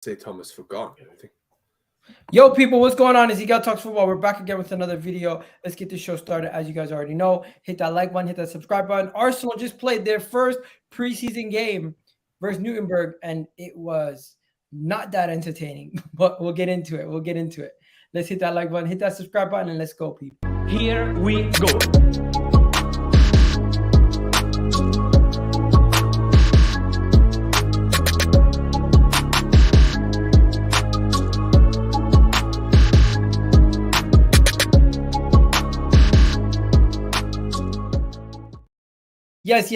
say Thomas forgot. I think. Yo, people, what's going on? It's Egal Talks Football. We're back again with another video. Let's get this show started. As you guys already know, hit that like button, hit that subscribe button. Arsenal just played their first preseason game versus Nurnberg, and it was not that entertaining, but we'll get into it. We'll get into it. Let's hit that like button, hit that subscribe button, and let's go, people. Here we go. Yes,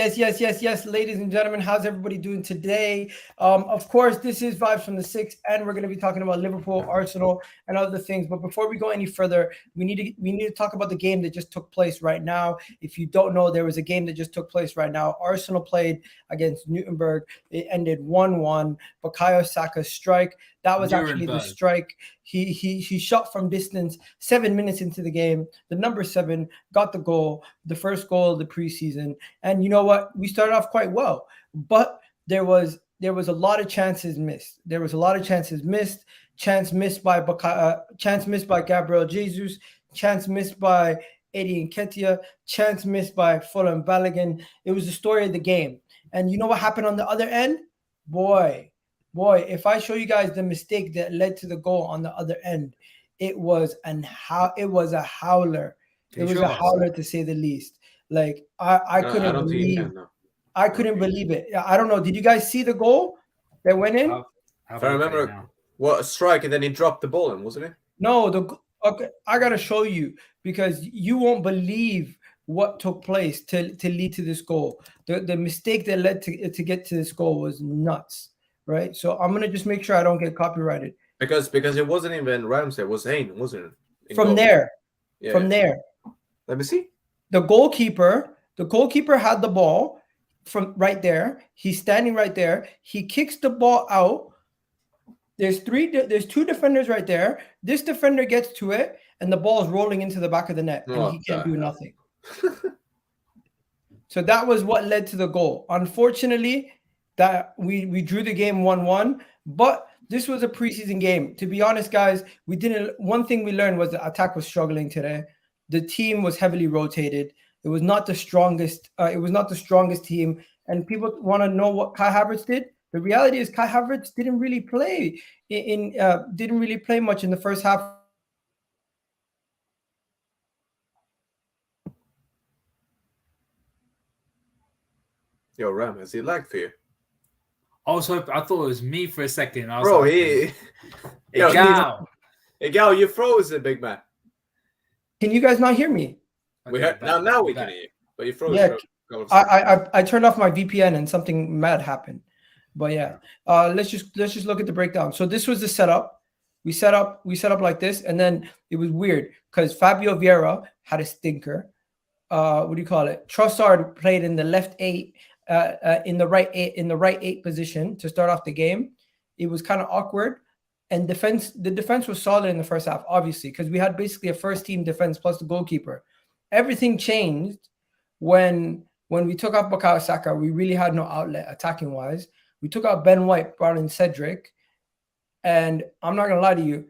ladies and gentlemen, how's everybody doing today? Of course, this is Vibes from the Six, and we're going to be talking about Liverpool, Arsenal, and other things. But before we go any further, we need to talk about the game that just took place right now. If you don't know, there was a game that just took place right now. Arsenal played against Nuremberg. It ended 1-1. Bukayo Saka's strike. That was actually the strike. He shot from distance 7 minutes into the game. The number 7 got the goal, the first goal of the preseason. And you know what? We started off quite well, but there was a lot of chances missed. Chance missed by Gabriel Jesus. Chance missed by Eddie Nketiah. Chance missed by Fulham Balogun. It was the story of the game. And you know what happened on the other end? Boy, if I show you guys the mistake that led to the goal on the other end, it was a howler. It was a howler, to say the least. Like I couldn't believe it. I don't know. Did you guys see the goal that went in? If I remember, what a strike, and then he dropped the ball in, wasn't it? No, okay, I gotta show you, because you won't believe what took place to lead to this goal. The mistake that led to get to this goal was nuts. Right, so I'm gonna just make sure I don't get copyrighted. Because it wasn't even Ramsey, it was Hayne, wasn't it? From there. Let me see. The goalkeeper had the ball from right there. He's standing right there. He kicks the ball out. There's two defenders right there. This defender gets to it, and the ball is rolling into the back of the net, and he can't do nothing. So that was what led to the goal. Unfortunately, that we drew the game 1-1, but this was a preseason game. To be honest, guys, one thing we learned was the attack was struggling today. The team was heavily rotated. It was not the strongest. Team. And people want to know what Kai Havertz did. The reality is Kai Havertz didn't really play much in the first half. Yo, Ram, has he lagged for you? I thought it was me for a second. Gal, you froze it, big man. Can you guys not hear me? Now we can hear you, but you froze. Yeah, I turned off my VPN and something mad happened. But yeah, let's just look at the breakdown. So this was the setup. We set up like this, and then it was weird because Fabio Vieira had a stinker. What do you call it? Trossard played in the left 8. In the right 8 position to start off the game. It was kind of awkward, and the defense was solid in the first half, obviously, because we had basically a first team defense plus the goalkeeper. Everything changed when we took out Bukayo Saka. We really had no outlet attacking wise. We took out Ben White, brought in Cedric, and I'm not gonna lie to you,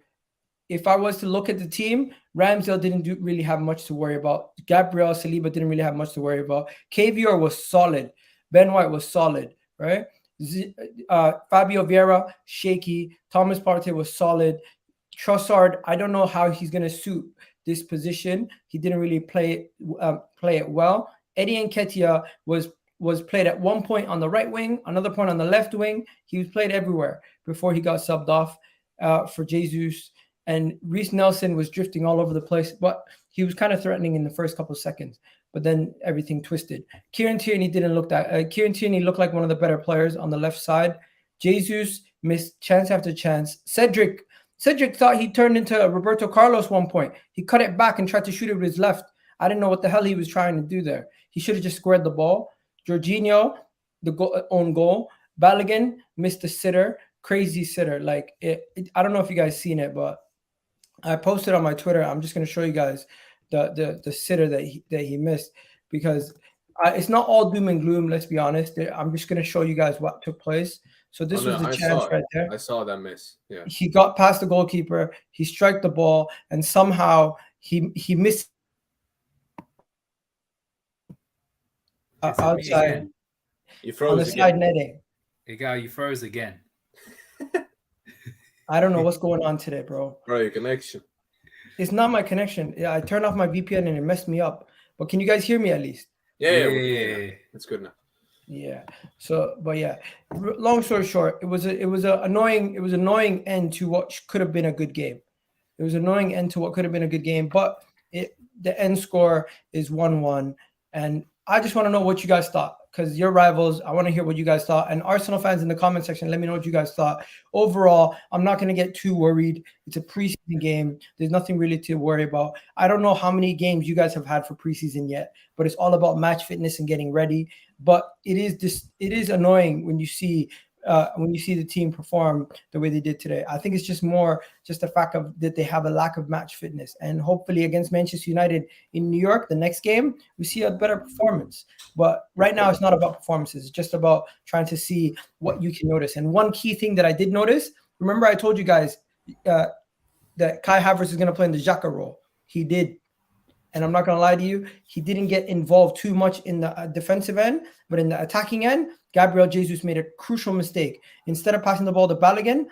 if I was to look at the team, Ramsdale didn't really have much to worry about. Gabriel, Saliba didn't really have much to worry about. KVR was solid. Ben White was solid, right? Fabio Vieira, shaky. Thomas Partey was solid. Trossard, I don't know how he's going to suit this position. He didn't really play it well. Eddie Nketiah was played at one point on the right wing, another point on the left wing. He was played everywhere before he got subbed off for Jesus. And Reece Nelson was drifting all over the place, but he was kind of threatening in the first couple of seconds. But then everything twisted. Kieran Tierney didn't look that. Kieran Tierney looked like one of the better players on the left side. Jesus missed chance after chance. Cedric thought he turned into Roberto Carlos one point. He cut it back and tried to shoot it with his left. I didn't know what the hell he was trying to do there. He should have just squared the ball. Jorginho, own goal. Balogun missed the sitter. Crazy sitter. Like I don't know if you guys seen it, but I posted on my Twitter. I'm just going to show you guys the sitter that he missed, because it's not all doom and gloom. Let's be honest. I'm just going to show you guys what took place. So this Oh, was no, the I chance saw it. right there. I saw that miss. Yeah. He got past the goalkeeper. He struck the ball, and somehow he missed Is it me outside again? You on froze the again. side netting. Hey, Gal, you froze again. I don't know what's going on today, bro. Bro, your connection. It's not my connection. Yeah, I turned off my VPN and it messed me up. But can you guys hear me at least? Yeah. That's good enough. Yeah. So, but yeah, long story short, it was a annoying end to what could have been a good game. It was an annoying end to what could have been a good game, but the end score is 1-1, and I just want to know what you guys thought, because you're rivals. I want to hear what you guys thought, and Arsenal fans in the comment section, let me know what you guys thought. Overall, I'm not going to get too worried. It's a preseason game. There's nothing really to worry about. I don't know how many games you guys have had for preseason yet, but it's all about match fitness and getting ready. But it is annoying when you see the team perform the way they did today. I think it's just the fact of that they have a lack of match fitness, and hopefully against Manchester United in New York, the next game, we see a better performance. But right now, it's not about performances. It's just about trying to see what you can notice. And one key thing that I did notice, remember I told you guys that Kai Havertz is going to play in the Xhaka role. He did. And I'm not going to lie to you, he didn't get involved too much in the defensive end, but in the attacking end, Gabriel Jesus made a crucial mistake. Instead of passing the ball to Balogun,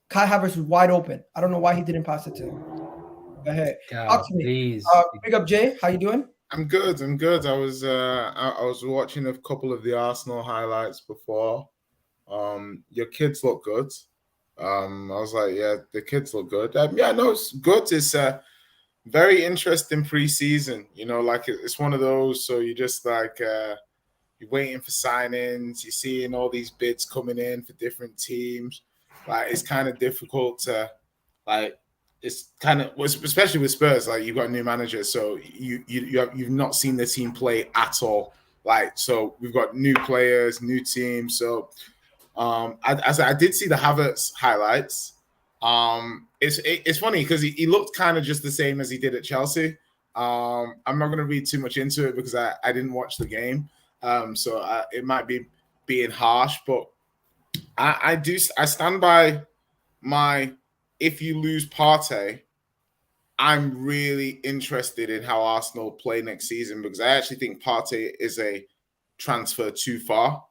Kai Havertz was wide open. I don't know why he didn't pass it to him. Go ahead. Talk to me. Please. Big up, Jay. How you doing? I'm good. I was watching a couple of the Arsenal highlights before. Your kids look good. I was like, yeah, the kids look good. Yeah, no, it's good. It's very interesting preseason, like it's one of those. So you just like you're waiting for signings, you're seeing all these bids coming in for different teams. Like it's kind of difficult to it's kind of, especially with Spurs, like you've got a new manager, so you've not seen the team play at all. Like, so we've got new players, new teams. So I did see the Havertz highlights. It's funny because he looked kind of just the same as he did at Chelsea. I'm not going to read too much into it because I didn't watch the game. So it might be being harsh, but I stand by my, if you lose Partey, I'm really interested in how Arsenal play next season, because I actually think Partey is a transfer too far.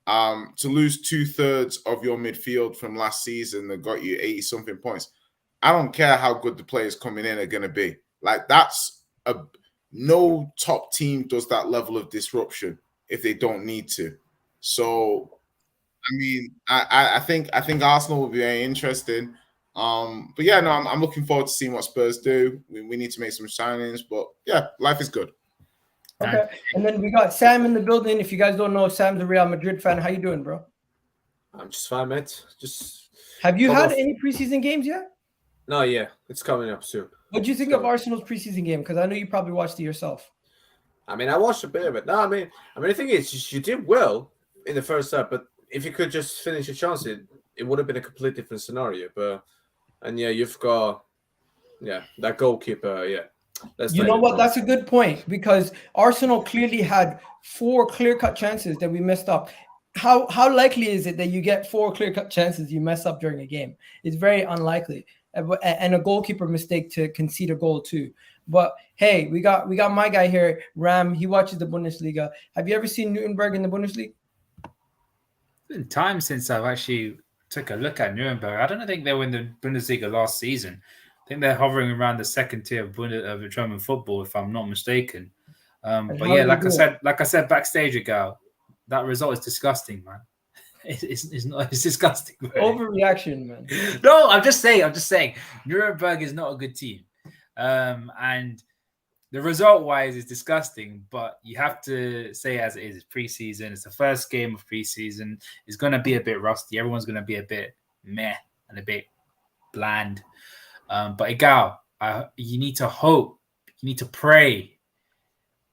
To lose 2/3 of your midfield from last season that got you 80-something points, I don't care how good the players coming in are going to be. Like, that's no top team does that level of disruption if they don't need to. So, I mean, I think Arsenal will be very interesting. But yeah, no, I'm looking forward to seeing what Spurs do. We need to make some signings, but yeah, life is good. Okay, and then we got Sam in the building. If you guys don't know, Sam's a Real Madrid fan. How you doing, bro? I'm just fine, mate. Have you had any preseason games yet? No, yeah, it's coming up soon. What do you think of Arsenal's preseason game? Because I know you probably watched it yourself. I mean, I watched a bit of it. No, I mean, the thing is, you did well in the first half, but if you could just finish your chance, it would have been a completely different scenario. And yeah, you've got that goalkeeper. Yeah, you know what? That's a good point, because Arsenal clearly had 4 clear-cut chances that we messed up. How likely is it that you get 4 clear-cut chances you mess up during a game? It's very unlikely, and a goalkeeper mistake to concede a goal too. But hey, we got my guy here, Ram. He watches the Bundesliga. Have you ever seen Nurnberg in the Bundesliga? It's been time since I've actually took a look at Nuremberg. I don't think they were in the Bundesliga last season. I think they're hovering around the second tier of German football, if I'm not mistaken. But yeah, like I said backstage ago, that result is disgusting, man. It's disgusting. Really. Overreaction, man. No, I'm just saying. Nuremberg is not a good team, and the result-wise is disgusting. But you have to say as it is. It's preseason. It's the first game of preseason. It's going to be a bit rusty. Everyone's going to be a bit meh and a bit bland. But Igal, you need to hope. You need to pray.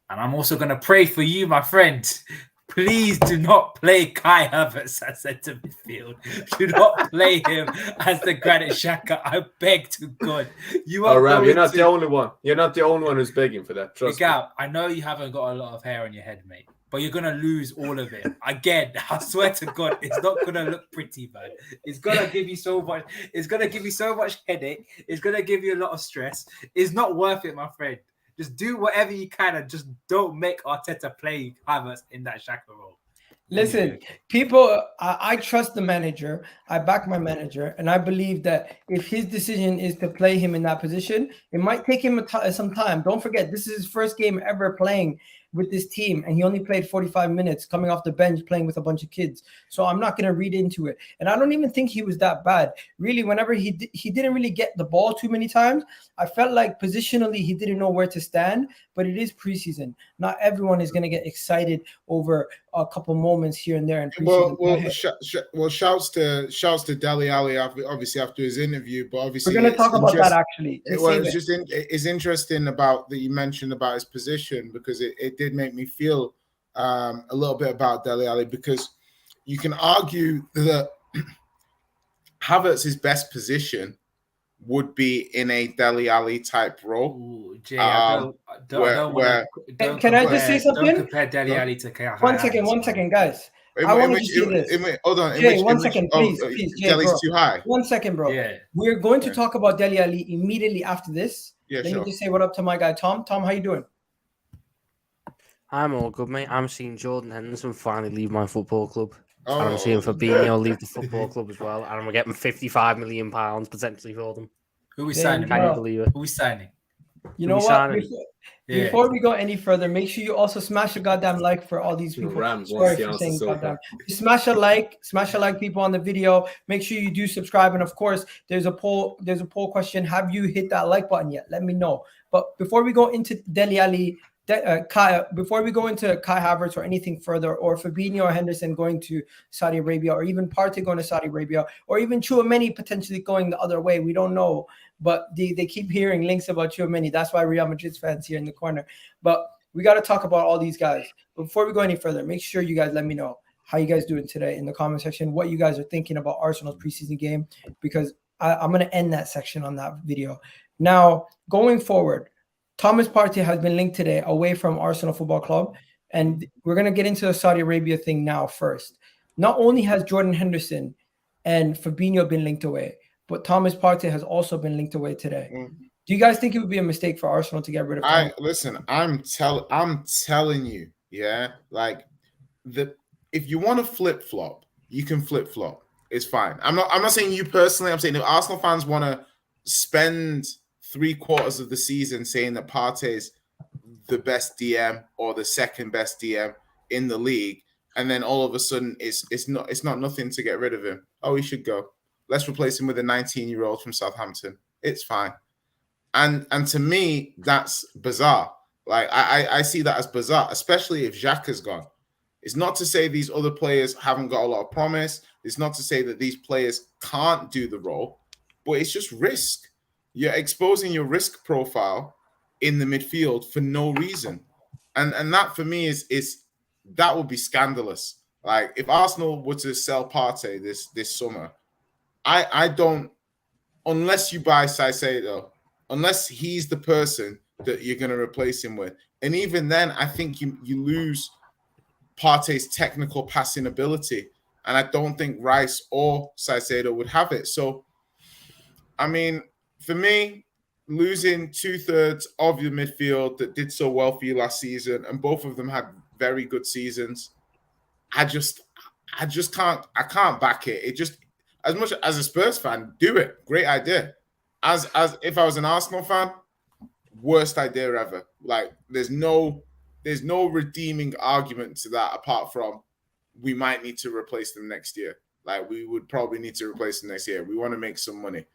And I'm also going to pray for you, my friend. Please do not play Kai Havertz at centre midfield. Do not play him as the Granit Xhaka. I beg to God. Ram, you're not the only one. You're not the only one who's begging for that. Trust me. I know you haven't got a lot of hair on your head, mate. but you're gonna lose all of it. Again, I swear to God, it's not gonna look pretty, man. It's gonna give you so much. It's gonna give you so much headache. It's gonna give you a lot of stress. It's not worth it, my friend. Just do whatever you can and just don't make Arteta play Havertz in that Xhaka role. Listen, people, I trust the manager. I back my manager, and I believe that if his decision is to play him in that position, it might take him some time. Don't forget, this is his first game ever playing with this team, and he only played 45 minutes coming off the bench playing with a bunch of kids. So I'm not going to read into it. And I don't even think he was that bad. Really, whenever he didn't really get the ball too many times, I felt like positionally he didn't know where to stand, but it is preseason. Not everyone is going to get excited over a couple moments here and there in preseason. Shouts to Dele Alli, obviously after his interview, but obviously we're going to talk about that actually. It's interesting about that you mentioned about his position, because it did make me feel a little bit about Dele Alli, because you can argue that Havertz's best position would be in a Dele Alli type role. Ooh, Jay, Can I just say something? Don't compare Dele Alli to Kane. One second, guys. I want to say this. Hold on. Jay, one second, please. Jay, Dele's too high. 1 second, bro. Yeah. We're going to talk about Dele Alli immediately after this. Yeah, Let sure. me just say what up to my guy, Tom. Tom, how you doing? I'm all good, mate. I'm seeing Jordan Henderson finally leave my football club. Oh. And I'm seeing Fabinho leave the football club as well. And we're getting £55 million potentially for them. Who we There signing? you Can go. you believe it? Who we signing? You know we what? signing? Before we go any further, make sure you also smash a goddamn like for all these people. Rams Sorry wants the for answer saying so goddamn. bad. You smash a like, people on the video. Make sure you do subscribe, and of course, there's a poll question. Have you hit that like button yet? Let me know. But before we go into Dele Alli, before we go into Kai Havertz or anything further, or Fabinho or Henderson going to Saudi Arabia, or even Partey going to Saudi Arabia, or even Tchouaméni potentially going the other way, we don't know. But they keep hearing links about Tchouaméni. That's why Real Madrid's fans here in the corner. But we got to talk about all these guys. But before we go any further, make sure you guys let me know how you guys doing today in the comment section, what you guys are thinking about Arsenal's preseason game, because I'm going to end that section on that video. Now, going forward, Thomas Partey has been linked today away from Arsenal Football Club, and we're going to get into the Saudi Arabia thing now first. Not only has Jordan Henderson and Fabinho been linked away, but Thomas Partey has also been linked away today. Do you guys think it would be a mistake for Arsenal to get rid of him? I'm telling you, yeah, like if you want to flip flop, you can flip flop. It's fine. I'm not saying you personally. I'm saying if Arsenal fans want to spend 3/4 of the season saying that Partey's the best DM or the second best DM in the league, and then all of a sudden it's not nothing to get rid of him. Oh, he should go. Let's replace him with a 19-year-old from Southampton. It's fine. And to me, that's bizarre. Like I see that as bizarre, especially if Xhaka's gone. It's not to say these other players haven't got a lot of promise. It's not to say that these players can't do the role, but it's just risk. You're exposing your risk profile in the midfield for no reason. And that for me is that would be scandalous. Like if Arsenal were to sell Partey this summer, I don't, unless you buy Caicedo, unless he's the person that you're going to replace him with. And even then, I think you lose Partey's technical passing ability. And I don't think Rice or Caicedo would have it. So, I mean, for me, losing 2/3 of your midfield that did so well for you last season, and both of them had very good seasons, I can't back it. It just, as much as a Spurs fan, do it. Great idea. As if I was an Arsenal fan, worst idea ever. Like there's no redeeming argument to that apart from we might need to replace them next year. Like we would probably need to replace them next year. We want to make some money.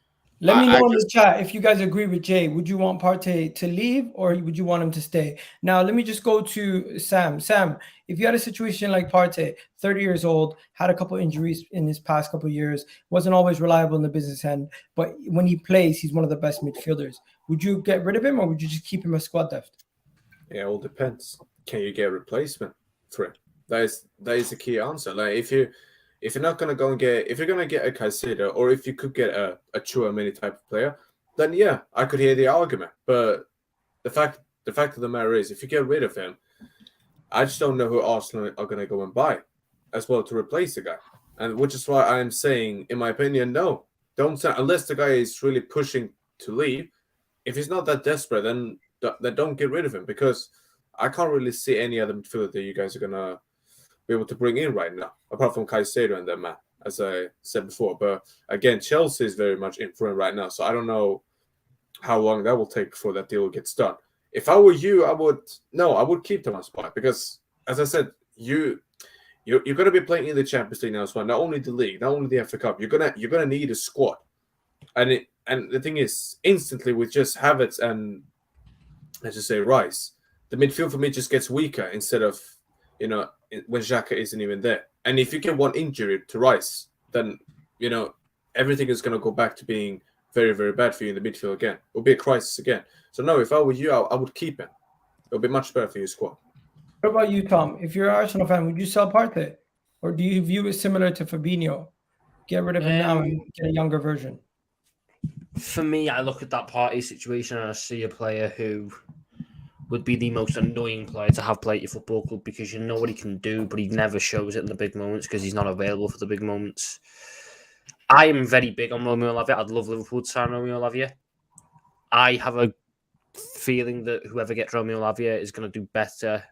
Let me know in the chat if you guys agree with Jay. Would you want Partey to leave or would you want him to stay? Now, let me just go to Sam. Sam, if you had a situation like Partey, 30 years old, had a couple injuries in his past couple of years, wasn't always reliable in the business end, but when he plays, he's one of the best midfielders. Would you get rid of him or would you just keep him as squad depth? Yeah, it all depends. Can you get a replacement for it? That is the key answer. Like if you're not gonna go and if you're gonna get a Caicedo, or if you could get a Tchouaméni type of player, then yeah, I could hear the argument. But the fact of the matter is, if you get rid of him, I just don't know who Arsenal are going to go and buy as well to replace the guy. And which is why I'm saying, in my opinion, no. Don't sell, unless the guy is really pushing to leave. If he's not that desperate, then don't get rid of him, because I can't really see any other midfielder that you guys are going to be able to bring in right now, apart from Caicedo and that man, as I said before. But again, Chelsea is very much in front right now, so I don't know how long that will take before that deal gets done. If I were you, I would keep Thomas Partey, because, as I said, you're going to be playing in the Champions League now as well. Not only the league, not only the FA Cup. You're gonna need a squad, and the thing is, instantly with just Havertz and, let's just say, Rice, the midfield for me just gets weaker instead of, when Xhaka isn't even there. And if you get one injury to Rice, then everything is going to go back to being very, very bad for you in the midfield again. It'll be a crisis again. So no, if I were you, I would keep him. It'll be much better for your squad. What about you, Tom? If you're an Arsenal fan, would you sell Partey? Or do you view it similar to Fabinho? Get rid of him now and get a younger version. For me, I look at that Partey situation and I see a player who would be the most annoying player to have play at your football club, because you know what he can do, but he never shows it in the big moments because he's not available for the big moments. I am very big on Romeo Lavia. I'd love Liverpool to sign Romeo Lavia. I have a feeling that whoever gets Romeo Lavia is going to do better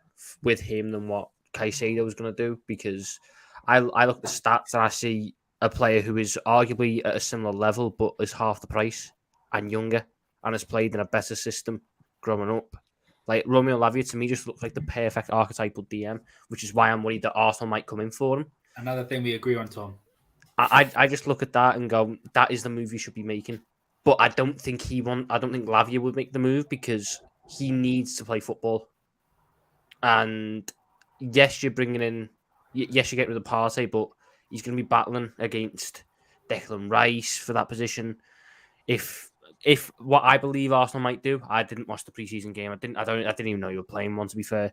with him than what Caicedo is going to do, because I look at the stats and I see a player who is arguably at a similar level but is half the price and younger and has played in a better system growing up. Like, Romeo Lavia to me just looks like the perfect archetypal DM, which is why I'm worried that Arsenal might come in for him. Another thing we agree on, Tom. I just look at that and go, that is the move you should be making. But I don't think Lavia would make the move, because he needs to play football. And yes, you're getting rid of Partey, but he's going to be battling against Declan Rice for that position. If what I believe Arsenal might do, I didn't watch the preseason game. I didn't even know you were playing one, to be fair.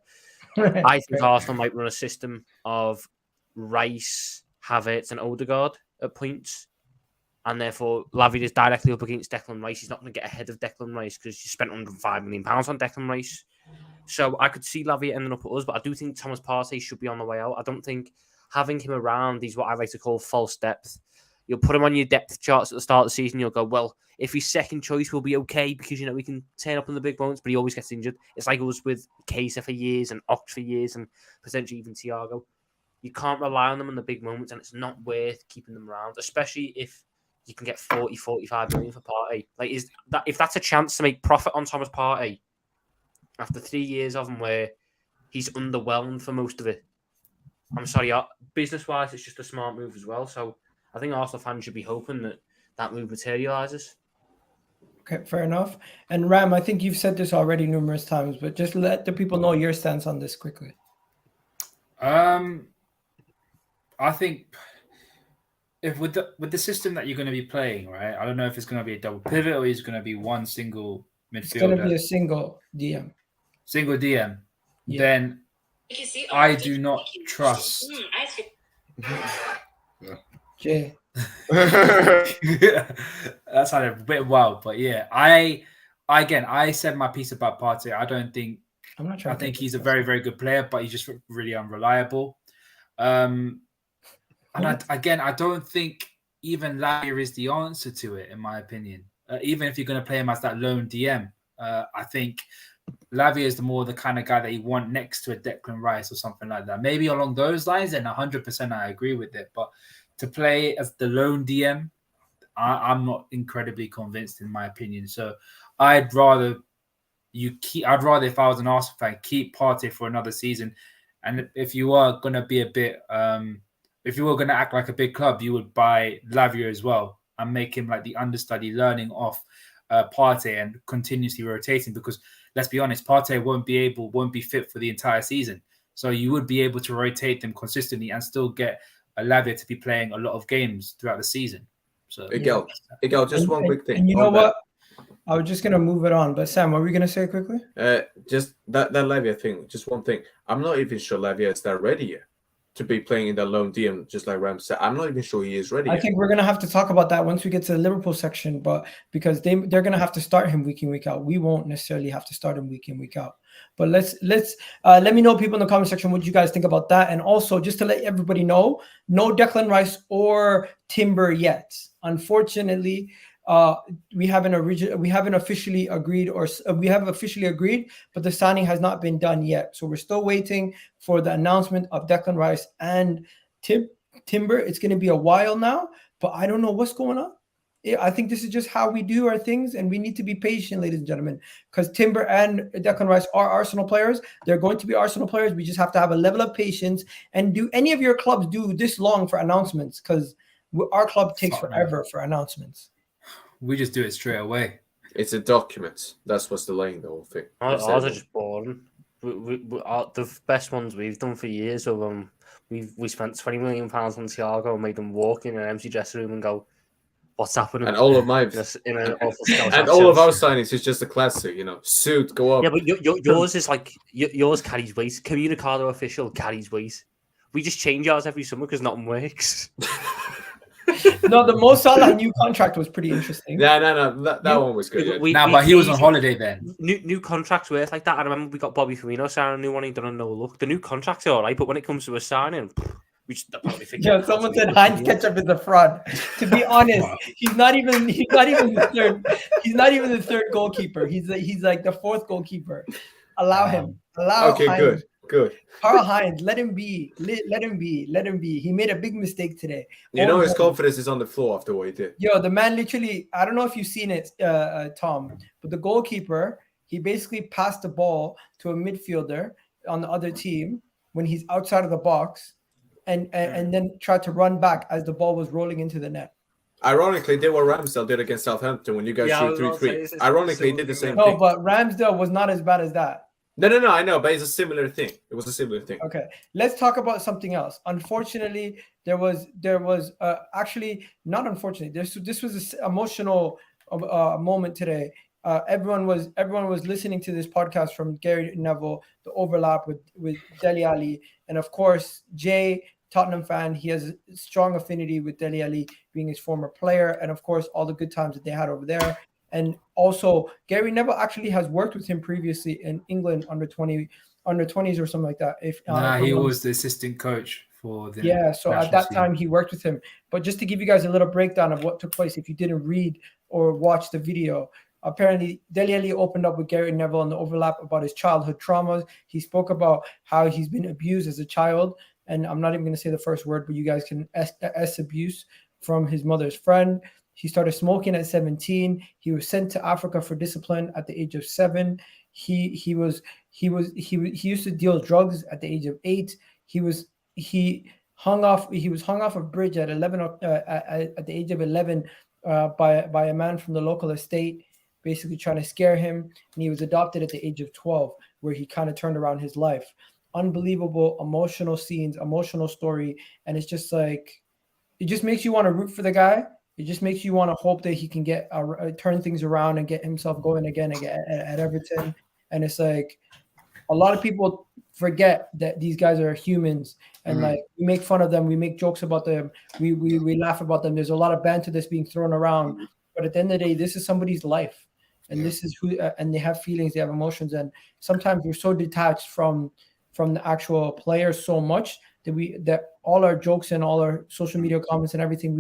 I think Arsenal might run a system of Rice, Havertz and Odegaard at points, and therefore Lavia is directly up against Declan Rice. He's not going to get ahead of Declan Rice because you spent £105 million on Declan Rice. So I could see Lavia ending up at us, but I do think Thomas Partey should be on the way out. I don't think having him around is what I like to call false depth. You'll put him on your depth charts at the start of the season. You'll go, well, if he's second choice, we'll be okay because, we can turn up in the big moments, but he always gets injured. It's like it was with Caicedo for years and Ox for years and potentially even Thiago. You can't rely on them in the big moments, and it's not worth keeping them around, especially if you can get 40, 45 million for Partey. Like, if that's a chance to make profit on Thomas Partey after 3 years of him where he's underwhelmed for most of it, I'm sorry, business-wise, it's just a smart move as well. So I think Arsenal fans should be hoping that move materialises. Okay, fair enough. And Ram, I think you've said this already numerous times, but just let the people know your stance on this quickly. I think if with the system that you're going to be playing, right? I don't know if it's going to be a double pivot or it's going to be one single midfielder. It's going to be a single DM. Single DM. Yeah. Then I do not trust. Jay. That sounded a bit wild, but yeah, I said my piece about Partey. I think he's a very, very good player, but he's just really unreliable. And I don't think even Lavia is the answer to it, in my opinion. Even if you're going to play him as that lone DM, I think Lavia is the kind of guy that you want next to a Declan Rice or something like that. Maybe along those lines, and 100% I agree with it. But to play as the lone DM, I'm not incredibly convinced, in my opinion. So I'd rather if I was an Arsenal fan, keep Partey for another season. And if you are going to be a bit, if you were going to act like a big club, you would buy Lavia as well and make him like the understudy, learning off Partey and continuously rotating. Because let's be honest, Partey won't be fit for the entire season. So you would be able to rotate them consistently and still get Lavia to be playing a lot of games throughout the season. So Igel, just one quick thing. And you know what? I was just going to move it on. But Sam, what were we going to say quickly? Just that Lavia thing. Just one thing. I'm not even sure Lavia is that ready yet to be playing in the lone DM, just like Ram said. I'm not even sure he is ready I yet. think we're gonna have to talk about that once we get to the Liverpool section, but because they're gonna have to start him week in, week out. We won't necessarily have to start him week in, week out. But let me know, people in the comment section, what you guys think about that. And also, just to let everybody know, no Declan Rice or Timber yet. Unfortunately, we haven't officially agreed, but the signing has not been done yet. So we're still waiting for the announcement of Declan Rice and Timber. It's going to be a while now, but I don't know what's going on. I think this is just how we do our things, and we need to be patient, ladies and gentlemen, because Timber and Declan Rice are Arsenal players. They're going to be Arsenal players. We just have to have a level of patience. And do any of your clubs do this long for announcements? Because our club takes forever for announcements. We just do it straight away. It's a document. That's what's delaying the whole thing. Ours are just boring. The best ones we've done for years of them. We spent £20 million on Thiago and made them walk in an empty dressing room and go, "What's happening?" And all of my in an awful and all of our signings is just a classic, suit, go up. Yeah, but yours is like yours carries weight. Communicado official carries weight. We just change ours every summer because nothing works. No, the Mo Salah new contract was pretty interesting. No, that one was good. But he was on holiday then. New contracts worth like that. I remember we got Bobby Firmino signing a new one. He done a no look. The new contracts are all right, but when it comes to a signing, we just probably think. Yeah, someone said Heinz Ketchup is a fraud. To be honest, he's not even the third. He's not even the third goalkeeper. He's like the fourth goalkeeper. Allow him. Okay, Heinz. Good. Karl Heinz, let him be. Let him be. He made a big mistake today. His confidence is on the floor after what he did. Yo, the man literally, I don't know if you've seen it, Tom, but the goalkeeper, he basically passed the ball to a midfielder on the other team when he's outside of the box and then tried to run back as the ball was rolling into the net. Ironically, did what Ramsdale did against Southampton when you guys shoot 3-3. Ironically, he did the same thing. No, but Ramsdale was not as bad as that. No, I know, but it's a similar thing. It was a similar thing. Okay, let's talk about something else. Unfortunately, there was actually not unfortunately. This was an emotional moment today. Everyone was listening to this podcast from Gary Neville, the overlap with Dele Alli, and of course Jay, Tottenham fan. He has a strong affinity with Dele Alli, being his former player, and of course all the good times that they had over there. And also, Gary Neville actually has worked with him previously in England under 20s or something like that. He was the assistant coach for the so at that time he worked with him. But just to give you guys a little breakdown of what took place, if you didn't read or watch the video, apparently Dele Alli opened up with Gary Neville on the overlap about his childhood traumas. He spoke about how he's been abused as a child, and I'm not even going to say the first word, but you guys can S abuse from his mother's friend. He started smoking at 17. He was sent to Africa for discipline at the age of 7. He used to deal drugs at the age of 8. He was hung off a bridge at 11 at the age of 11 by a man from the local estate, basically trying to scare him. And he was adopted at the age of 12, where he kind of turned around his life. Unbelievable, emotional scenes, emotional story, and it's just like it just makes you want to root for the guy. It just makes you want to hope that he can get turn things around and get himself going again at Everton. And it's like a lot of people forget that these guys are humans, and like we make fun of them, we make jokes about them, we laugh about them. There's a lot of banter that's being thrown around, but at the end of the day, this is somebody's life, and this is who, and they have feelings, they have emotions, and sometimes we're so detached from the actual players so much that all our jokes and all our social media comments and everything,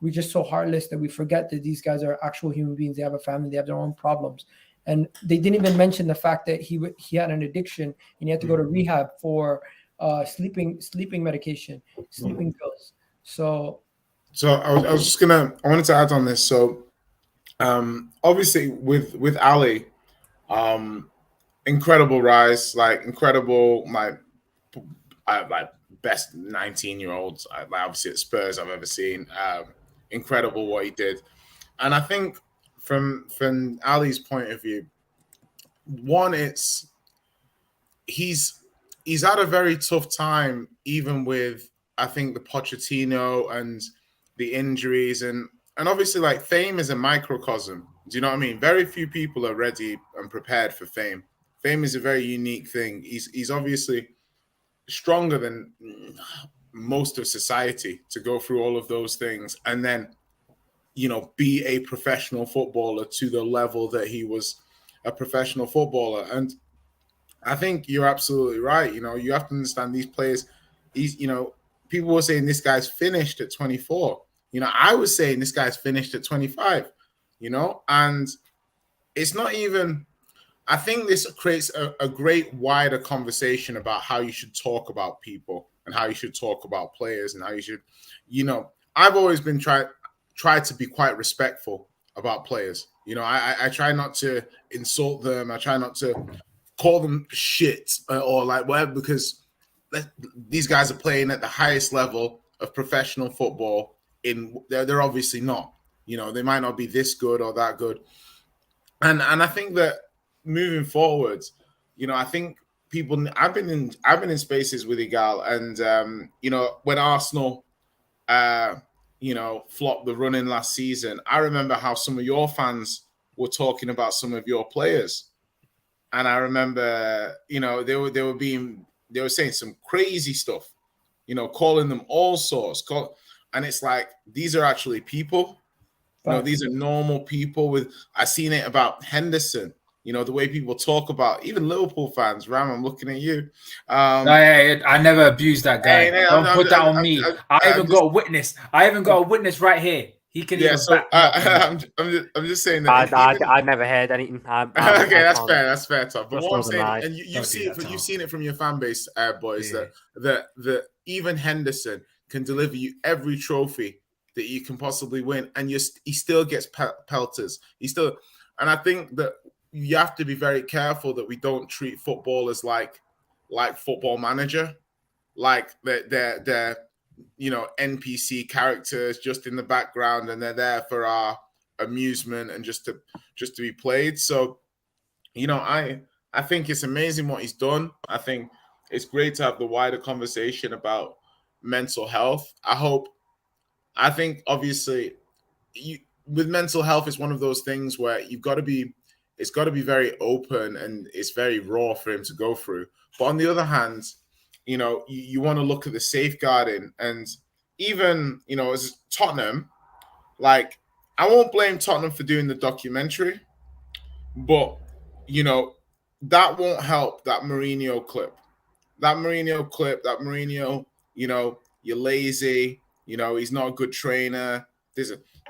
we're just so heartless that we forget that these guys are actual human beings. They have a family, they have their own problems. And they didn't even mention the fact that he had an addiction and he had to go to rehab for sleeping medication, sleeping pills. So I wanted to add on this. So obviously with Ali, incredible rise, incredible, my best 19-year-olds, obviously at Spurs I've ever seen. Incredible what he did. And I think from Ali's point of view, one, he's had a very tough time, even with, I think, the Pochettino and the injuries, and obviously fame is a microcosm. Do you know what I mean? Very few people are ready and prepared for fame. Fame is a very unique thing. He's obviously stronger than most of society to go through all of those things and then, be a professional footballer to the level that he was a professional footballer. And I think you're absolutely right. You have to understand these players. People were saying this guy's finished at 24. I was saying this guy's finished at 25, and it's not even, I think this creates a great wider conversation about how you should talk about people and how you should talk about players and how you should, I've always been tried to be quite respectful about players. I try not to insult them. I try not to call them shit or like whatever, because these guys are playing at the highest level of professional football. They're obviously not. They might not be this good or that good. And I think that moving forwards, I think people. I've been in spaces with Igal, and when Arsenal, flopped the run in last season, I remember how some of your fans were talking about some of your players, and I remember, they were saying some crazy stuff, calling them all sorts. And it's like, these are actually people. These are normal people. I seen it about Henderson. The way people talk about even Liverpool fans. Ram, I'm looking at you. I never abused that guy. Don't put that on me. I even got a witness. I even got a witness right here. He can even back I'm just saying that. I never heard anything. Okay, that's fair, Tom. But what I'm saying, and you've seen it from your fan base, boys, that even Henderson can deliver you every trophy that you can possibly win, and he still gets pelters. And I think that you have to be very careful that we don't treat footballers like Football Manager, like they're NPC characters just in the background, and they're there for our amusement and just to be played. So, I think it's amazing what he's done. I think it's great to have the wider conversation about mental health. I think obviously with mental health, it's one of those things where it's got to be very open and it's very raw for him to go through. But on the other hand, you want to look at the safeguarding, and even, as Tottenham, like, I won't blame Tottenham for doing the documentary, but, that won't help that Mourinho clip. That Mourinho, you're lazy, he's not a good trainer.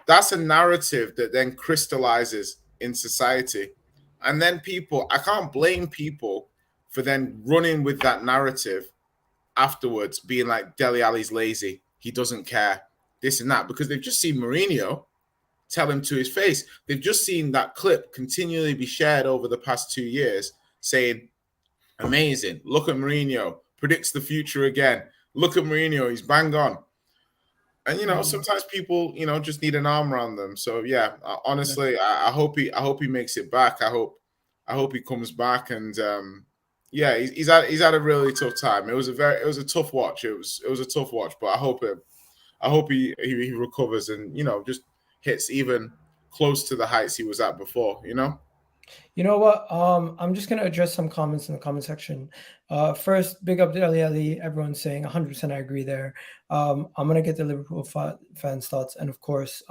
That's a narrative that then crystallizes in society. And then I can't blame people for then running with that narrative afterwards, being like, Dele Alli's lazy, he doesn't care, this and that, because they've just seen Mourinho tell him to his face. They've just seen that clip continually be shared over the past 2 years saying, amazing, look at Mourinho, predicts the future again. Look at Mourinho, he's bang on. And, sometimes people, just need an arm around them. So, yeah, honestly, I hope he makes it back. I hope he comes back. And, he's had a really tough time. It was a tough watch. It was a tough watch, but I hope he recovers and, just hits even close to the heights he was at before, You know what? I'm just going to address some comments in the comment section. First, big up Dele Alli. Everyone's saying 100% I agree there. I'm going to get the Liverpool fans' thoughts and, of course,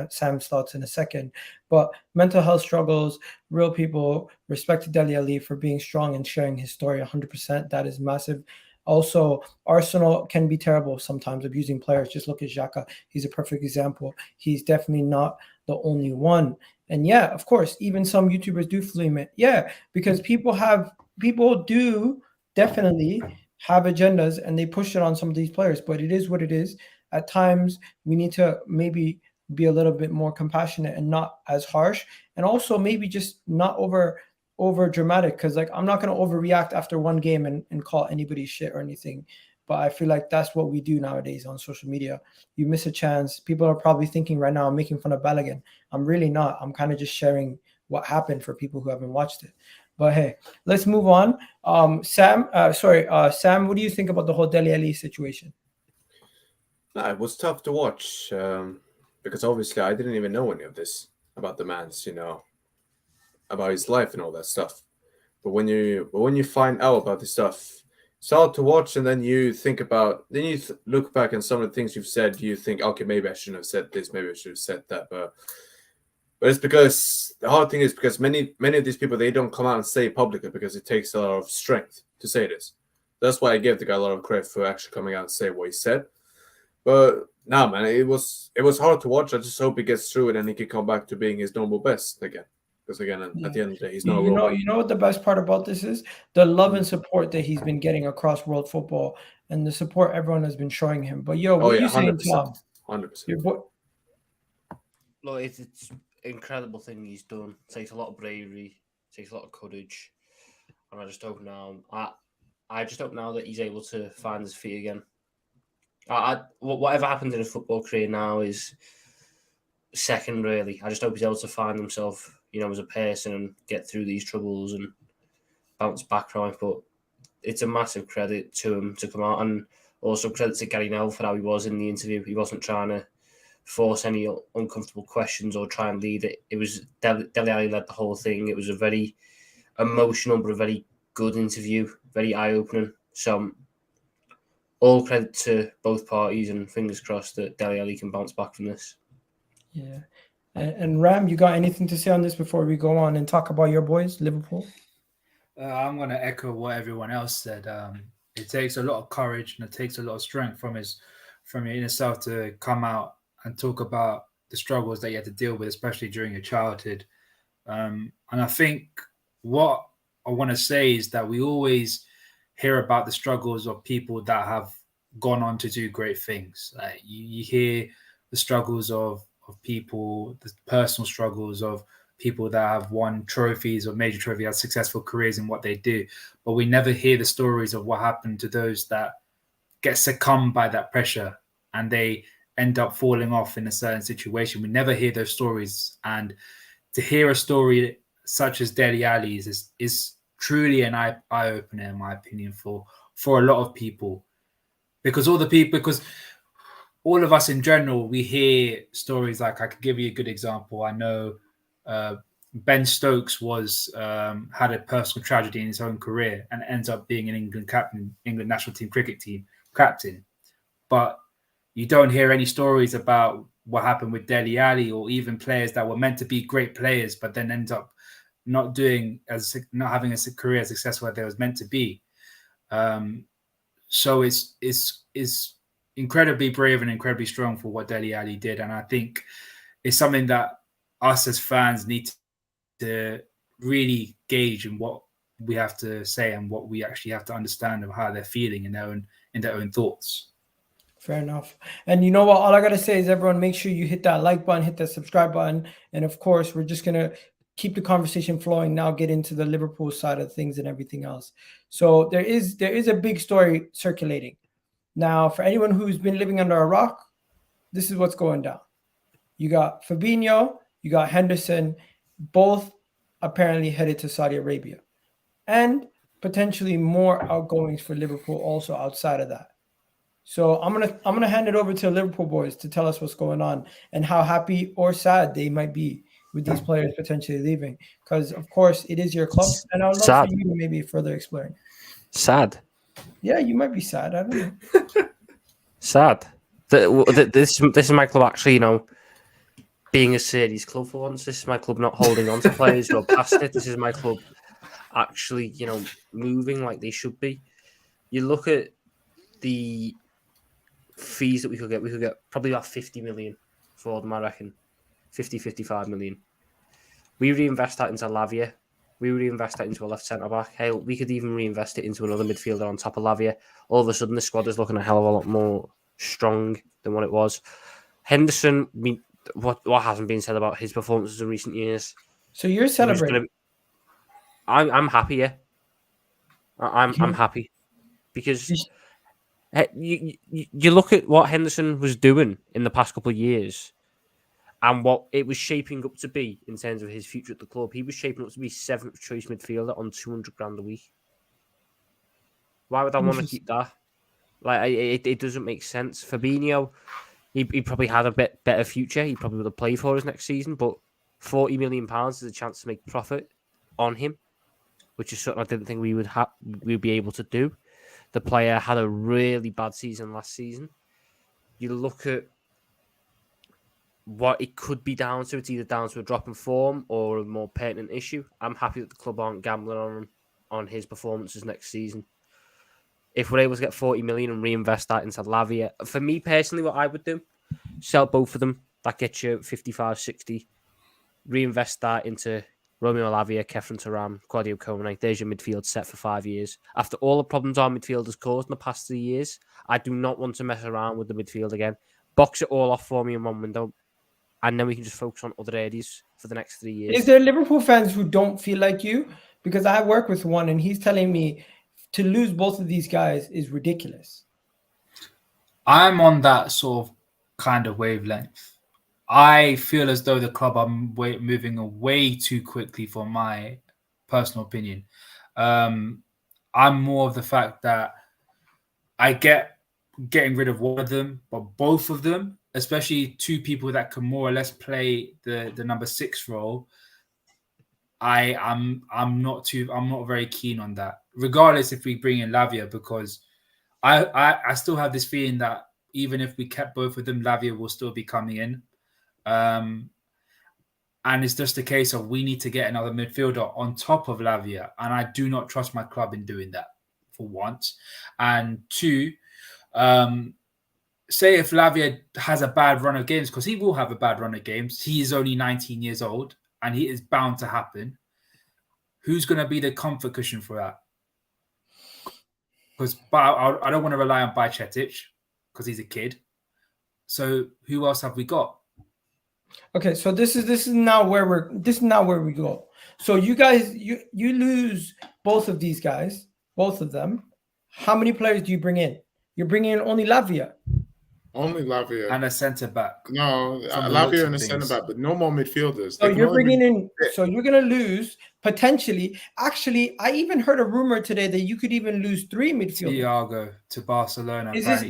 Sam's thoughts in a second. But mental health struggles, real people, respect to Dele Alli for being strong and sharing his story 100%. That is massive. Also, Arsenal can be terrible sometimes, abusing players. Just look at Xhaka. He's a perfect example. He's definitely not the only one. And yeah, of course, even some YouTubers do flame it. Yeah, because people do definitely have agendas and they push it on some of these players. But it is what it is. At times, we need to maybe be a little bit more compassionate and not as harsh. And also maybe just not over dramatic, because like I'm not going to overreact after one game and call anybody shit or anything. But I feel like that's what we do nowadays on social media. You miss a chance. People are probably thinking right now I'm making fun of Balogun. I'm really not. I'm kind of just sharing what happened for people who haven't watched it. But hey, let's move on. Sam, what do you think about the whole Dele Alli situation? No, it was tough to watch because obviously I didn't even know any of this about the man's, about his life and all that stuff. But when you find out about this stuff, it's hard to watch, and then you think about, look back and some of the things you've said. You think, okay, maybe I shouldn't have said this, maybe I should have said that, but it's because the hard thing is because many of these people, they don't come out and say it publicly because it takes a lot of strength to say this. That's why I give the guy a lot of credit for actually coming out and say what he said. But nah, man, it was hard to watch. I just hope he gets through it and he can come back to being his normal best again. Because again, at the end of the day, he's not a robot. You know what the best part about this is? The love and support that he's been getting across world football and the support everyone has been showing him. But what are you saying, Tom? 100%. Look, it's an incredible thing he's done. It takes a lot of bravery, takes a lot of courage, and I just hope now. I just hope now that he's able to find his feet again. Whatever happens in his football career now is second, really. I just hope he's able to find himself, as a person and get through these troubles and bounce back from it. But it's a massive credit to him to come out, and also credit to Gary Neville for how he was in the interview. He wasn't trying to force any uncomfortable questions or try and lead it. It was Dele Alli led the whole thing. It was a very emotional but a very good interview, very eye-opening. So all credit to both parties, and fingers crossed that Dele Alli can bounce back from this. Yeah. And Ram, you got anything to say on this before we go on and talk about your boys, Liverpool? I'm going to echo what everyone else said. It takes a lot of courage and it takes a lot of strength from your inner self to come out and talk about the struggles that you had to deal with, especially during your childhood. And I think what I want to say is that we always hear about the struggles of people that have gone on to do great things. You hear the struggles of people, the personal struggles of people that have won trophies or major trophies, have successful careers in what they do. But we never hear the stories of what happened to those that get succumbed by that pressure and they end up falling off in a certain situation. We never hear those stories. And to hear a story such as Dele Alli's is truly an eye-opener, in my opinion, for a lot of people. Because all of us in general, we hear stories like, I could give you a good example. I know Ben Stokes had a personal tragedy in his own career and ends up being an England national team cricket team captain. But you don't hear any stories about what happened with Dele Alli, or even players that were meant to be great players, but then end up not having a career as successful as they was meant to be. So it's incredibly brave and incredibly strong for what Dele Alli did. And I think it's something that us as fans need to really gauge in what we have to say and what we actually have to understand of how they're feeling in their own thoughts. Fair enough. And you know what? All I got to say is, everyone, make sure you hit that like button, hit that subscribe button. And of course, we're just going to keep the conversation flowing now, get into the Liverpool side of things and everything else. So there is a big story circulating. Now, for anyone who's been living under a rock, this is what's going down. You got Fabinho, you got Henderson, both apparently headed to Saudi Arabia. And potentially more outgoings for Liverpool also outside of that. So I'm gonna hand it over to Liverpool boys to tell us what's going on and how happy or sad they might be with these players potentially leaving. Because, of course, it is your club. And I would love for you to maybe further explain. Sad. Yeah, you might be sad. I don't know. Sad. This is my club actually, being a serious club for once. This is my club not holding on to players who are past it. This is my club actually, moving like they should be. You look at the fees that we could get probably about 50 million for them, I reckon. 55 million. We reinvest that into Lavia. We reinvest that into a left centre-back. Hell, we could even reinvest it into another midfielder on top of Lavia. All of a sudden, the squad is looking a hell of a lot more strong than what it was. Henderson, what hasn't been said about his performances in recent years? So you're celebrating? I'm happy, yeah. I'm happy. Because you look at what Henderson was doing in the past couple of years and what it was shaping up to be in terms of his future at the club. He was shaping up to be 7th choice midfielder on 200 grand a week. Why would I want to keep that? Like, it doesn't make sense. Fabinho, he probably had a bit better future. He probably would have played for us next season, but £40 million is a chance to make profit on him, which is something I didn't think we'd be able to do. the player had a really bad season last season. You look at what it could be down to. It's either down to a drop in form or a more pertinent issue. I'm happy that the club aren't gambling on him, on his performances next season. If we're able to get 40 million and reinvest that into Lavia, for me personally, what I would do, sell both of them. That gets you 55, 60. Reinvest that into Romeo Lavia, Kefren Turam, Gvardiol Kone. There's your midfield set for 5 years. After all the problems our midfield has caused in the past 3 years, I do not want to mess around with the midfield again. Box it all off for me in one window, and then we can just focus on other areas for the next 3 years. Is there Liverpool fans who don't feel like you? Because I work with one, and he's telling me to lose both of these guys is ridiculous. I'm on that sort of kind of wavelength. I feel as though the club are moving away too quickly, for my personal opinion. I'm more of the fact that I get getting rid of one of them, but both of them, especially two people that can more or less play the number 6 role, I'm not very keen on that. Regardless if we bring in Lavia, because I still have this feeling that even if we kept both of them, Lavia will still be coming in. And it's just a case of we need to get another midfielder on top of Lavia, and I do not trust my club in doing that, for once. And two, say if Lavia has a bad run of games, because he will have a bad run of games. He is only 19 years old, and he is bound to happen. Who's going to be the comfort cushion for that? Because I don't want to rely on Bajcetic because he's a kid. So who else have we got? Okay, so this is now where we go. So you guys, you lose both of these guys, both of them. How many players do you bring in? You're bringing in only Lavia. Only Lavia. And a centre back. No, Lavia and a centre back, but no more midfielders. So you're bringing in. So you're gonna lose potentially. Actually, I even heard a rumor today that you could even lose 3 midfielders. Thiago to Barcelona. There's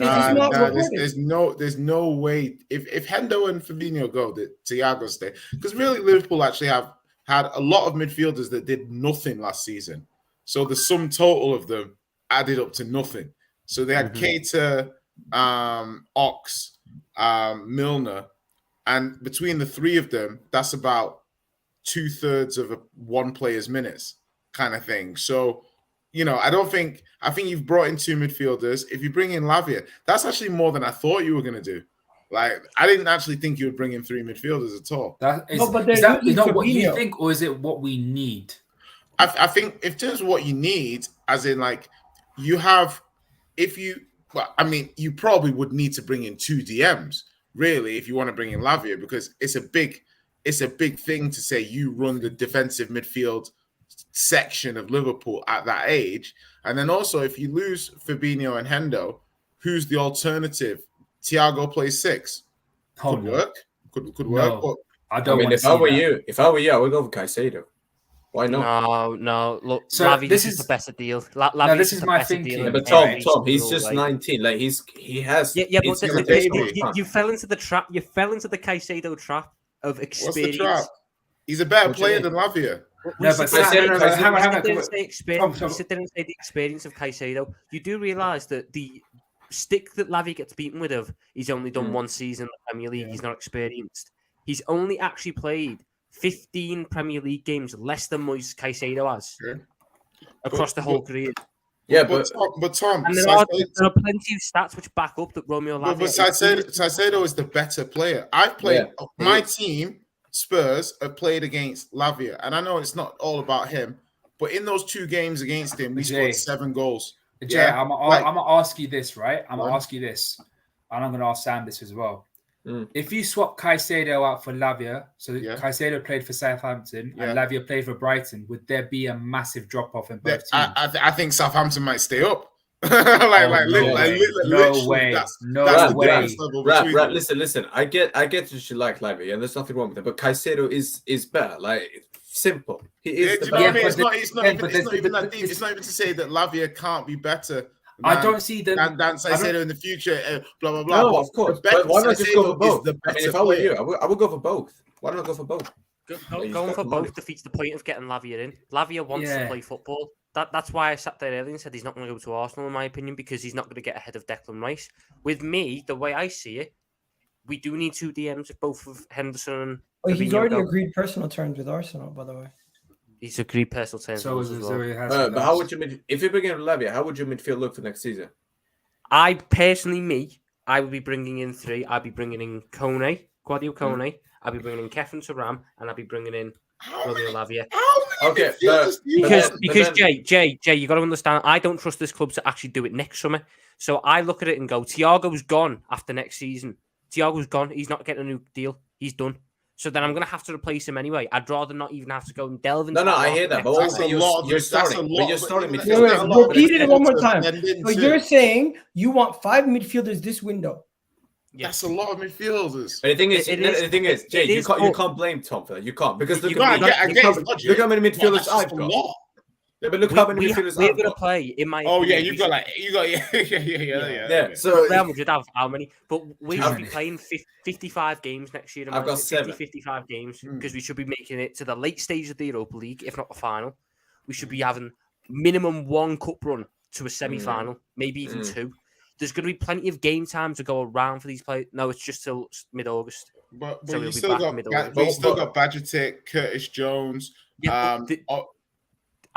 no way. If Hendo and Fabinho go, that Thiago stay. Because really, Liverpool actually have had a lot of midfielders that did nothing last season. So the sum total of them added up to nothing. So they had Keita, Ox, Milner, and between the 3 of them, that's about 2/3 of one player's minutes, kind of thing. So, I think you've brought in 2 midfielders. If you bring in Lavia, that's actually more than I thought you were going to do. Like, I didn't actually think you would bring in 3 midfielders at all. Is that not what you think, or is it what we need? I think in terms of what you need, as in like you have, you probably would need to bring in 2 DMs, really, if you want to bring in Lavia, because it's a big thing to say you run the defensive midfield section of Liverpool at that age. And then also, if you lose Fabinho and Hendo, who's the alternative? Thiago plays 6. Could work. Could work. No, but I don't want to see if I were you, I would go for Caicedo. Why not? No. Look, so Lavia is the better deal. This is my thinking. Yeah, but Tom, he's just 19. Like he has. Yeah. But you fell into the trap. You fell into the Caicedo trap of experience. What's the trap? He's a better player than Lavia. You sit there and say the experience of Caicedo. You do realise that the stick that Lavia gets beaten with he's only done 1 season in the Premier League. Yeah. He's not experienced. He's only actually played 15 Premier League games less than Moise Caicedo has across the whole career. Yeah, but Tom, and there are plenty of stats which back up that Romeo Lavia. But Caicedo is the better player. I've played my team. Spurs have played against Lavia, and I know it's not all about him, but in those 2 games against him, we scored 7 goals. Jay, I'm gonna ask you this, right? I'm gonna ask you this, and I'm gonna ask Sam this as well. If you swap Caicedo out for Lavia, so Caicedo played for Southampton and Lavia played for Brighton, would there be a massive drop off in both teams? I think Southampton might stay up. No way. That's the way. Right, listen. I get that you like Lavia, and there's nothing wrong with it. But Caicedo is better. Like, simple. He is. It's not even that deep. It's not even to say that Lavia can't be better. I don't see than Caicedo in the future. Blah blah blah. No, of course. But why not just go for both? If I were you, I would go for both. Why not go for both? Going for both defeats the point of getting Lavia in. Lavia wants to play football. that's why I sat there earlier and said he's not going to go to Arsenal, in my opinion, because he's not going to get ahead of Declan Rice. With me, the way I see it, we do need 2 DMs, if both of Henderson and He's Fabinho already go. agreed personal terms with Arsenal, by the way. He's agreed personal terms So with is us as so well. it has But how would you if you bring in Lavia? How would your midfield look for next season? I personally, I would be bringing in 3. I'd be bringing in Gvardiol Kone. I'd be bringing in Kefren Turam, and I'd be bringing in Romeo Lavia. Okay, Because Jay, you got to understand, I don't trust this club to actually do it next summer. So I look at it and go, Thiago's gone after next season. Thiago's gone. He's not getting a new deal. He's done. So then I'm going to have to replace him anyway. I'd rather not even have to go and delve into. No, I hear that, but also you're starting midfield. Repeat it one more time. So you're saying you want 5 midfielders this window? That's a lot of midfielders. But the thing is, Jay, you can't blame Tom for that. You can't, because look how many midfielders I've got. Yeah, but look how many midfielders we're going to play in my. Oh yeah, you got yeah. So Real Madrid have how many? But we should be playing 55 games next year. I've got 55 games because we should be making it to the late stage of the Europa League, if not the final. We should be having minimum 1 cup run to a semi-final, maybe even 2. There's going to be plenty of game time to go around for these players. No, it's just till mid-August. But so you still got Bajetic, Curtis Jones. Yeah,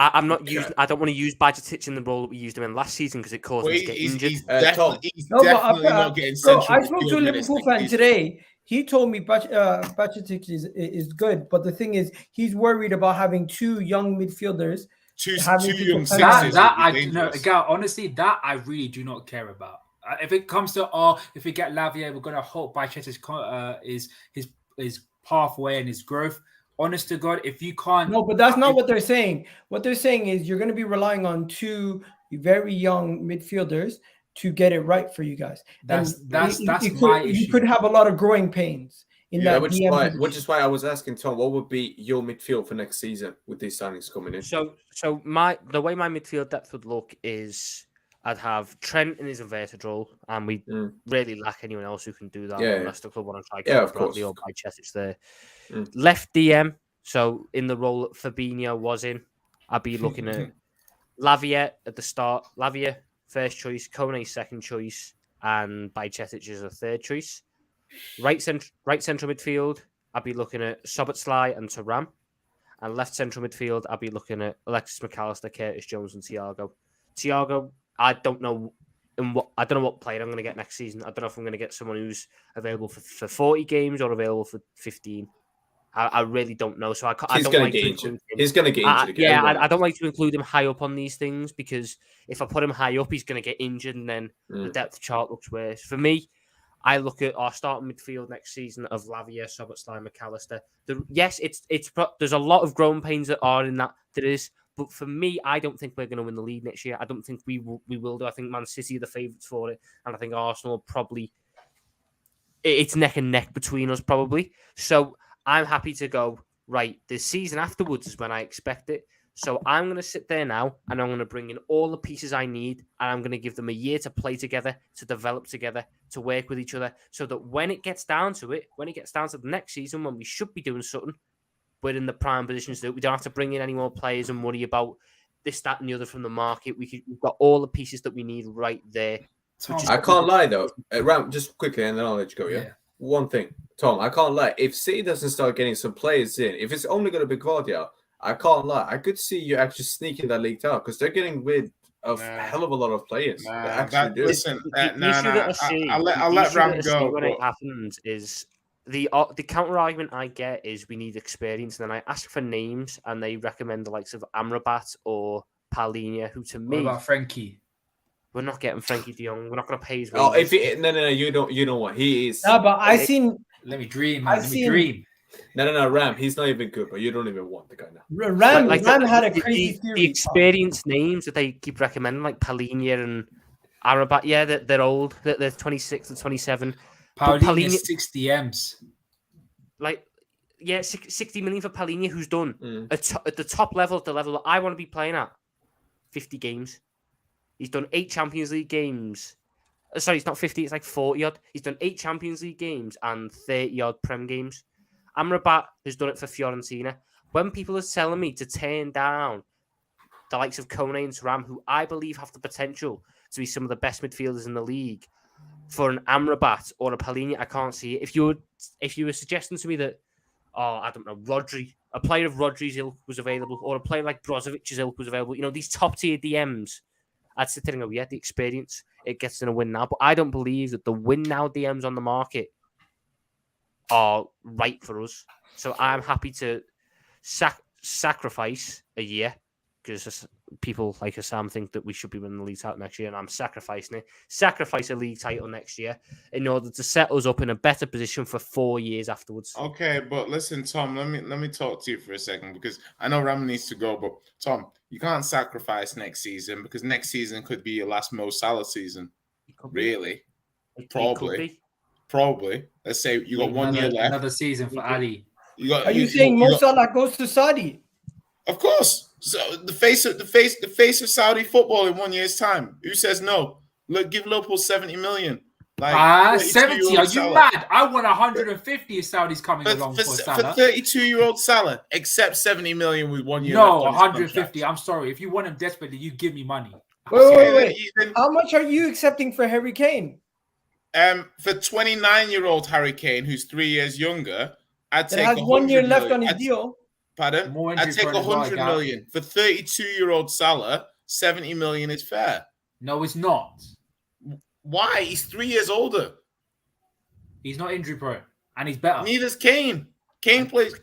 I'm not using. I don't want to use Bajetic in the role that we used him in last season because it caused him to get injured. He's definitely not getting central. I spoke to a Liverpool fan today. He told me Bajetic is good, but the thing is, he's worried about having 2 young midfielders. Two young sixes. Honestly, that I really do not care about. If it comes to if we get Lavia, we're gonna hope Bajetic is his pathway and his growth. Honest to God, if you can't, no, but that's not what they're saying. What they're saying is you're going to be relying on 2 very young midfielders to get it right for you guys. That's my issue. You could have a lot of growing pains in that. Which is why I was asking Tom, what would be your midfield for next season with these signings coming in? So the way my midfield depth would look is I'd have Trent in his inverted role, and we really lack anyone else who can do that unless the club want to try Bradley or Bajcetic there. Left DM, so in the role that Fabinho was in, I'd be looking at Lavia at the start. Lavia, first choice, Kone, second choice, and Bajcetic is a third choice. Right central midfield, I'd be looking at Szoboszlai and Thuram. And left central midfield, I'd be looking at Alexis McAllister, Curtis Jones, and Thiago. Thiago, I don't know what player I'm going to get next season. I don't know if I'm going to get someone who's available for 40 games or available for 15. I really don't know. So he's going to get injured. He's going to get injured again. Yeah, I don't like to include him high up on these things because if I put him high up, he's going to get injured, and then the depth chart looks worse. For me, I look at our starting midfield next season of Lavia, Szoboszlai, McAllister. There's a lot of growing pains that are in that. There is. But for me, I don't think we're going to win the league next year. I don't think we will do. I think Man City are the favourites for it. And I think Arsenal probably... It's neck and neck between us, probably. So I'm happy to go, right, the season afterwards is when I expect it. So I'm going to sit there now, and I'm going to bring in all the pieces I need, and I'm going to give them a year to play together, to develop together, to work with each other, so that when it gets down to it, when it gets down to the next season, when we should be doing something, we're in the prime positions that we don't have to bring in any more players and worry about this, that, and the other from the market. We've got all the pieces that we need right there. I can't lie though. Ram, just quickly, and then I'll let you go. Yeah. One thing, Tom, I can't lie. If City doesn't start getting some players in, if it's only going to be Gvardiol, I can't lie. I could see you actually sneaking that league out because they're getting rid of a hell of a lot of players. Listen, I'll let Ram go. When it happens is. The counter argument I get is we need experience, and then I ask for names, and they recommend the likes of Amrabat or Palhinha, who to me... What about Frankie? We're not getting Frankie de Jong. We're not going to pay his wages. Oh, if no, you don't. You know what he is. No, but Let me dream. Let me dream. No, Ram. He's not even good, but you don't even want the guy now. Ram had a crazy theory. The experienced names that they keep recommending, like Palhinha and Amrabat, yeah, they're old. They're 26 and 27. Palhinha 60 M's. 60 million for Palhinha, who's done at the top level, at the level that I want to be playing at, 50 games. He's done 8 Champions League games. Sorry, it's not 50, it's like 40 odd. He's done 8 Champions League games and 30 odd Prem games. Amrabat has done it for Fiorentina. When people are telling me to turn down the likes of Kone and Thuram, who I believe have the potential to be some of the best midfielders in the league, for an Amrabat or a Palhinha, I can't see it. If you were suggesting to me that, I don't know, Rodri, a player of Rodri's ilk was available, or a player like Brozovic's ilk was available, these top-tier DMs, I'd sit there and go, yeah, the experience, it gets in a win now. But I don't believe that the win now DMs on the market are right for us. So I'm happy to sacrifice a year, because people like Sam think that we should be winning the league title next year, and I'm sacrificing it. Sacrifice a league title next year in order to set us up in a better position for 4 years afterwards. Okay, but listen, Tom, let me talk to you for a second, because I know Ram needs to go, but Tom, you can't sacrifice next season, because next season could be your last Mo Salah season. Really? Probably. Let's say you got 1 year left. Another season for Ali. Are you saying Mo Salah goes to Saudi? Of course. So the face of Saudi football in 1 year's time. Who says no? Look, give Liverpool 70 million. 70? Are you mad? I want 150 if Saudi's coming along for Salah. For 32-year-old Salah, accept 70 million with 1 year. No, 150. I'm sorry. If you want him desperately, you give me money. Wait. How much are you accepting for Harry Kane? For 29-year-old Harry Kane, who's 3 years younger, I'd take 1 year left on his deal. Pardon? I'd take 100 million. For 32-year-old Salah, 70 million is fair. No, it's not. Why? He's 3 years older. He's not injury prone, and he's better. Neither's Kane. Kane plays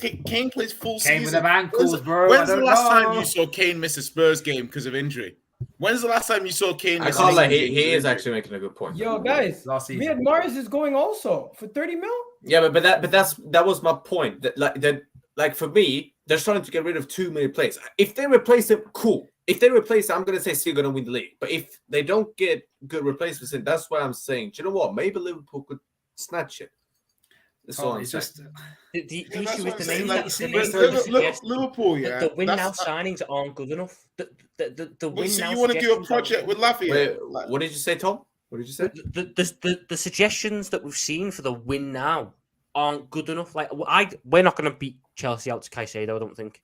full season. Kane with them ankles, bro. When's the last time you saw Kane miss a Spurs game because of injury? When's the last time you saw Kane miss? I can't lie. He is actually making a good point. Yo, guys, Riyad Mahrez is going also for 30 mil. Yeah, but that was my point. That for me, they're starting to get rid of too many players. If they replace them, cool. If they replace them, I'm going to say still going to win the league. But if they don't get good replacements, then that's why I'm saying, do you know what? Maybe Liverpool could snatch it. That's all I'm saying. The issue is the names. Liverpool, yeah. The win now signings aren't good enough. The win so now you want to do a project with Lavia? Wait, what did you say, Tom? What did you say? The suggestions that we've seen for the win now aren't good enough. We're not going to beat Chelsea out to Caicedo, I don't think.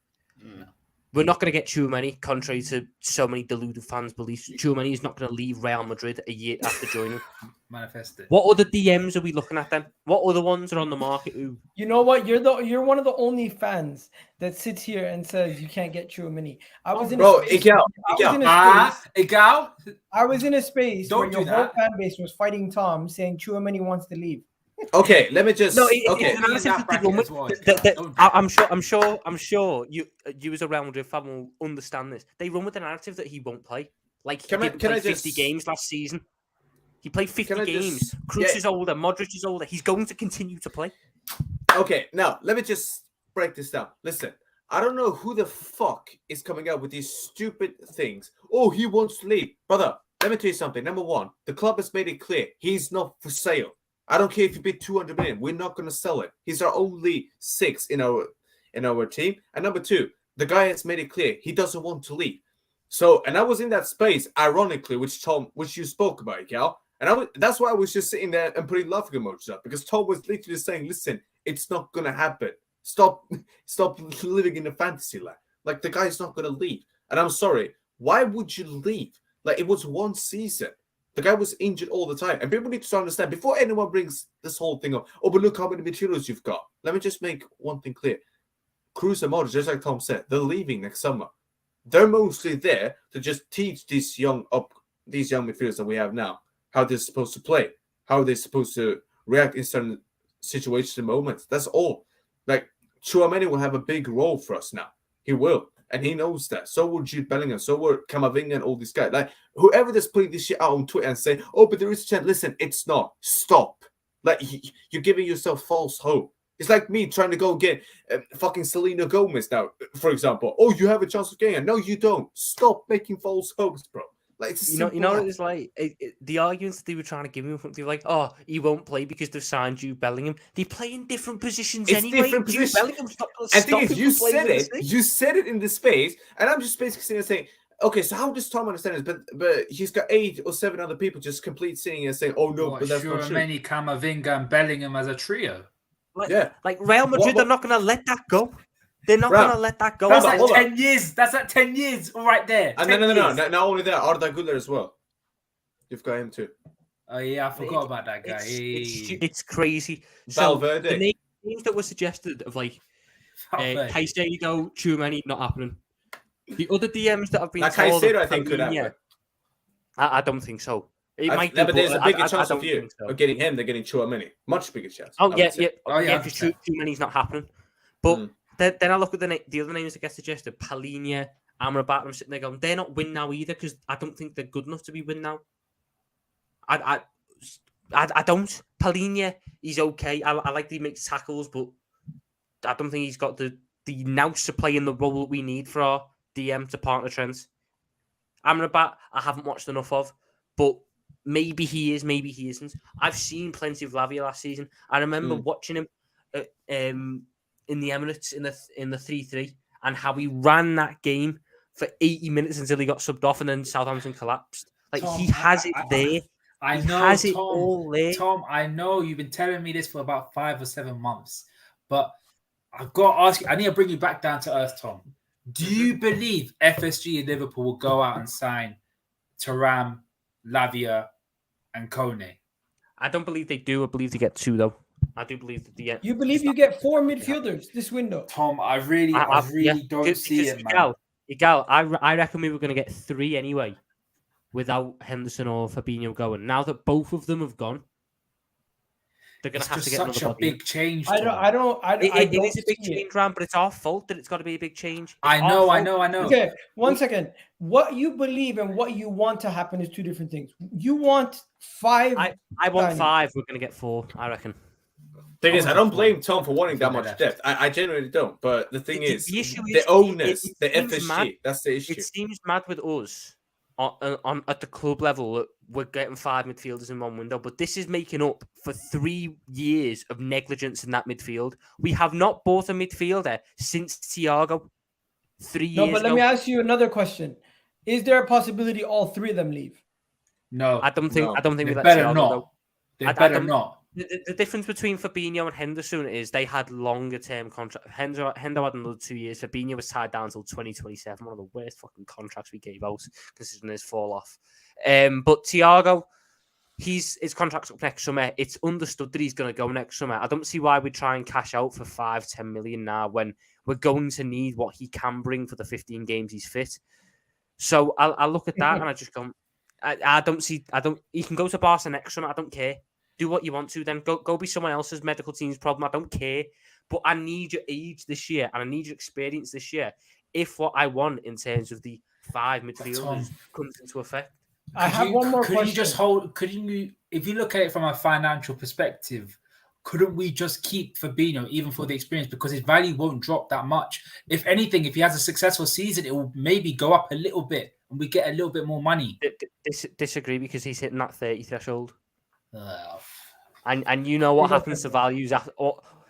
We're not going to get Tchouaméni, contrary to so many deluded fans' beliefs. Tchouaméni is not going to leave Real Madrid a year after joining. Manifested. What other DMs are we looking at then? What other ones are on the market? You know what? You're one of the only fans that sits here and says you can't get Tchouaméni. I was in a space where your whole fan base was fighting Tom, saying Tchouaméni wants to leave. Okay, let me just. I'm sure you as a Real Madrid fan will understand this. They run with the narrative that he won't play. Like he played 50 games last season. He played 50 games. Kroos is older. Modric is older. He's going to continue to play. Okay, now let me just break this down. Listen, I don't know who the fuck is coming out with these stupid things. Oh, he wants to leave, brother. Let me tell you something. Number one, the club has made it clear he's not for sale. I don't care if you bid 200 million. We're not going to sell it. He's our only six in our team. And number two, the guy has made it clear he doesn't want to leave. So, and I was in that space, ironically, which you spoke about, Gal. And that's why I was just sitting there and putting laughing emojis up, because Tom was literally saying, "Listen, it's not going to happen. Stop living in a fantasy land. Like the guy's not going to leave." And I'm sorry, why would you leave? Like it was one season. The guy was injured all the time. And people need to understand, before anyone brings this whole thing up, oh, but look how many midfielders you've got. Let me just make one thing clear. Kroos and Modric, just like Tom said, they're leaving next summer. They're mostly there to just teach these young midfielders that we have now how they're supposed to play, how they're supposed to react in certain situations and moments. That's all. Like, Tchouaméni will have a big role for us now. He will. And he knows that. So will Jude Bellingham. So will Camavinga and all these guys. Like, whoever that's putting this shit out on Twitter and saying, oh, but there is a chance. Listen, it's not. Stop. Like, you're giving yourself false hope. It's like me trying to go get fucking Selena Gomez now, for example. Oh, you have a chance of getting her. No, you don't. Stop making false hopes, bro. Like, it's it's like the arguments they were trying to give him. They were like, "Oh, he won't play because they've signed Jude Bellingham." They play in different positions anyway. Different positions. Bellingham's not going to stop. You said it. You said it in the space, and I'm just basically sitting there saying, "Okay, so how does Tom understand this?" But he's got 8 or 7 other people just complete sitting and saying, "Oh no, but that's not true." Many Camavinga and Bellingham as a trio. Like Real Madrid are not going to let that go. They're not Ram, going to let that go. That's Hold like on. 10 years. That's like 10 years right there. And 10 no. years. Not only that, Arda Güler as well. You've got him too. Oh, yeah, I forgot about that guy. It's crazy. So Valverde. the names that were suggested of like Caicedo, Tchouaméni, not happening. The other DMs that have been Now, told Caicedo, I think, could Fabinho, happen. I don't think so. It might No, do, but there's a bigger I chance don't of you think so. of getting him than getting Tchouaméni. Much bigger chance. Oh I yeah, would say. because Tchouaméni's not happening. But then I look at the other names that get suggested: Palhinha, Amrabat. I'm sitting there going, they're not win now either because I don't think they're good enough to be win now. I don't. Palhinha, he's okay. I like that he makes tackles, but I don't think he's got the nous to play in the role that we need for our DM to partner Trent. Amrabat, I haven't watched enough of, but maybe he is, maybe he isn't. I've seen plenty of Lavia last season. I remember watching him in the Emirates in the 3-3 and how he ran that game for 80 minutes until he got subbed off and then Southampton collapsed. Like Tom, he has it there. I He know, has it Tom, all there. Tom, I know you've been telling me this for about 5 or 7 months, but I've got to ask you, I need to bring you back down to earth, Tom. Do you believe FSG and Liverpool will go out and sign Thuram, Lavia, and Kone? I don't believe they do. I believe they get 2 though. I do believe that the You believe you get 4 midfielders this window? Tom, I really don't see it, man. Igal, I reckon we were going to get 3 anyway without Henderson or Fabinho going. Now that both of them have gone, they're going to have to get another such a body. big change. I don't. It is a big change, Ram, but it's our fault that it's got to be a big change. I know. Okay, 1 second. What you believe and what you want to happen is 2 different things. You want 5. I want 5. We're going to get 4, I reckon. Thing is, I don't blame Tom for wanting that much depth. I genuinely don't. But the thing is, the issue the is onus, the seems FSG, mad. that's the issue. It seems mad with us on at the club level that we're getting 5 midfielders in one window, but this is making up for 3 years of negligence in that midfield. We have not bought a midfielder since Thiago 3 years ago. No, but let me ask you another question. Is there a possibility all 3 of them leave? No, I don't think they we let better Thiago not. go. They better not. The difference between Fabinho and Henderson is they had longer term contracts. Hendo had another 2 years. Fabinho was tied down until 2027. One of the worst fucking contracts we gave out, considering his fall off. But Thiago, his contract's up next summer. It's understood that he's going to go next summer. I don't see why we try and cash out for 5-10 million now when we're going to need what he can bring for the 15 games he's fit. So I look at that and I just go, I don't. He can go to Barca next summer. I don't care. Do what you want to, then go be someone else's medical team's problem. I don't care. But I need your age this year and I need your experience this year if what I want in terms of the 5 midfielders comes into effect. I have one more question. Could you just if you look at it from a financial perspective, couldn't we just keep Fabinho even for the experience because his value won't drop that much? If anything, if he has a successful season, it will maybe go up a little bit and we get a little bit more money. Disagree because he's hitting that 30 threshold. And you know what happens to values after.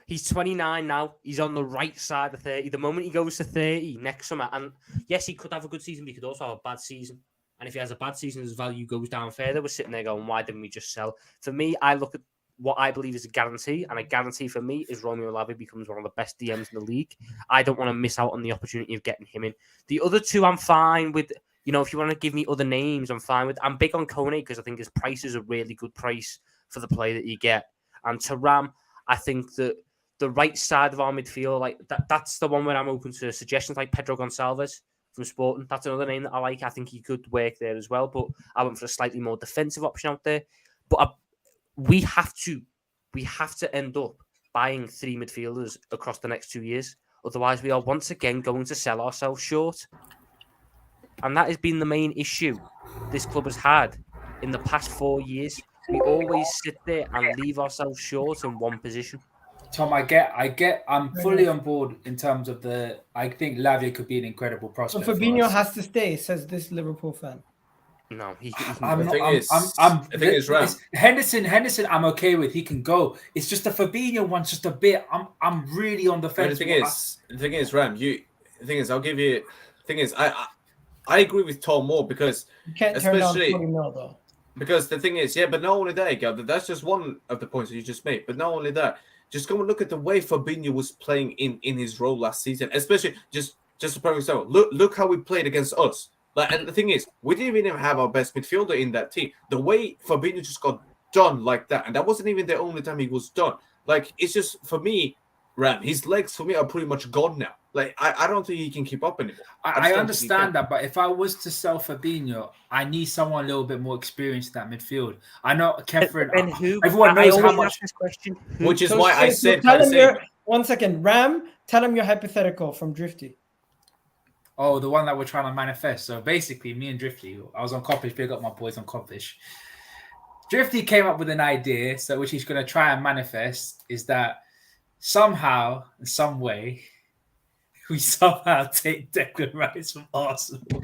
He's 29 now. He's on the right side of 30. The moment he goes to 30 next summer, and yes, he could have a good season, but he could also have a bad season. And if he has a bad season, his value goes down further. We're sitting there going, why didn't we just sell? For me, I look at what I believe is a guarantee, and a guarantee for me is Romeo Lavia becomes one of the best DMs in the league. I don't want to miss out on the opportunity of getting him in. The other 2, I'm fine with. You know, if you want to give me other names, I'm fine with. I'm big on Kone because I think his price is a really good price for the play that you get. And Thuram, I think that the right side of our midfield, like that's the one where I'm open to suggestions like Pedro Gonçalves from Sporting. That's another name that I like. I think he could work there as well, but I went for a slightly more defensive option out there. But we have to end up buying 3 midfielders across the next 2 years. Otherwise, we are once again going to sell ourselves short. And that has been the main issue this club has had in the past 4 years. We always sit there and leave ourselves short in one position. Tom, I get. I'm fully on board in terms of I think Lavia could be an incredible prospect. So Fabinho has to stay, says this Liverpool fan. No, he the thing is, Ram. Henderson, I'm okay with. He can go. It's just the Fabinho one's just a bit. I'm really on the fence. The thing is, Ram. I'll give you. The thing is, I agree with Tom more because you can't turn down 20 mil though. Because the thing is, but not only that, Gav, that's just one of the points that you just made. But not only that, just go and look at the way Fabinho was playing in his role last season, especially just a perfect example. Look how we played against us. Like, and the thing is, we didn't even have our best midfielder in that team. The way Fabinho just got done like that, and that wasn't even the only time he was done. Like, it's just, for me, Ram, his legs for me are pretty much gone now. Like, I don't think he can keep up anymore. I understand that, but if I was to sell Fabinho, I need someone a little bit more experienced in that midfield. I know Kefren. And who? Everyone knows how always much. ask this question. Which is why I said. Tell him 1 second, Ram. Tell him your hypothetical from Drifty. Oh, the one that we're trying to manifest. So basically, me and Drifty, I was on Coppish, big up my boys on Coppish. Drifty came up with an idea, so which he's going to try and manifest, is that somehow, in some way, we somehow take Declan Rice from Arsenal.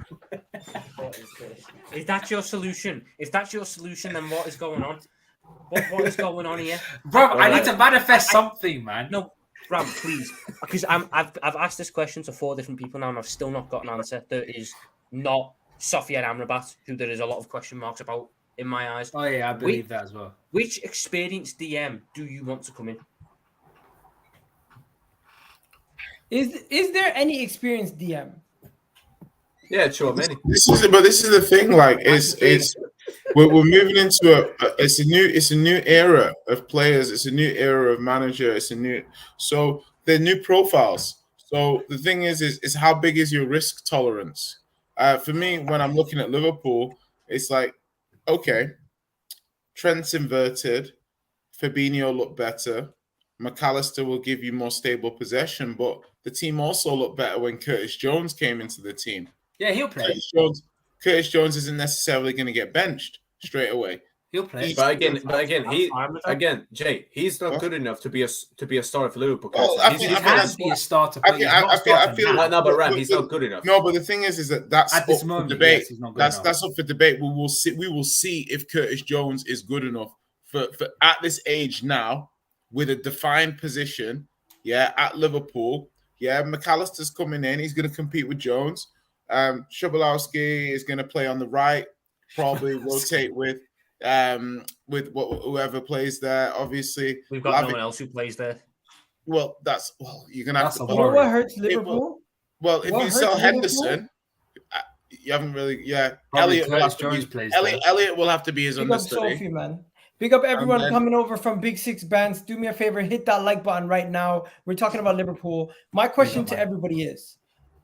Is that your solution? If that's your solution, then what is going on? What is going on here? Bro, I need to manifest something, man. No, Ram, please. Because I've asked this question to 4 different people now, and I've still not got an answer. There is not Sofiane Amrabat, who there is a lot of question marks about in my eyes. Oh, yeah, I believe that as well. Which experienced DM do you want to come in? Is there any experienced DM? Yeah, Tchouaméni. This is the thing. Like, we're moving into a new era of players. It's a new era of manager. So they're new profiles. So the thing is how big is your risk tolerance? For me, when I'm looking at Liverpool, it's like, okay, Trent's inverted, Fabinho looked better. McAllister will give you more stable possession, but the team also looked better when Curtis Jones came into the team. Yeah, he'll play. Curtis Jones isn't necessarily going to get benched straight away. He'll play. But again, Jay, he's not good enough to be a starter for Liverpool. He can be a starter. No, but Ram, he's not good enough. No, but the thing is that that's at this up moment, for debate. yes, he's not good That's enough. up for debate. We will see if Curtis Jones is good enough for at this age now with a defined position. Yeah, at Liverpool. Yeah, McAllister's coming in. He's going to compete with Jones. Shabalowski is going to play on the right. Probably rotate with whoever plays there. Obviously, we've got no one else who plays there. Well, you're going to have to. You know what hurts Liverpool? If you sell Henderson, you haven't really. Yeah, Elliot will have to be. Elliot will have to be his understudy. Sophie, man. Big up everyone coming over from Big Six Bands. Do me a favor, hit that like button right now. We're talking about Liverpool. My question to everybody is,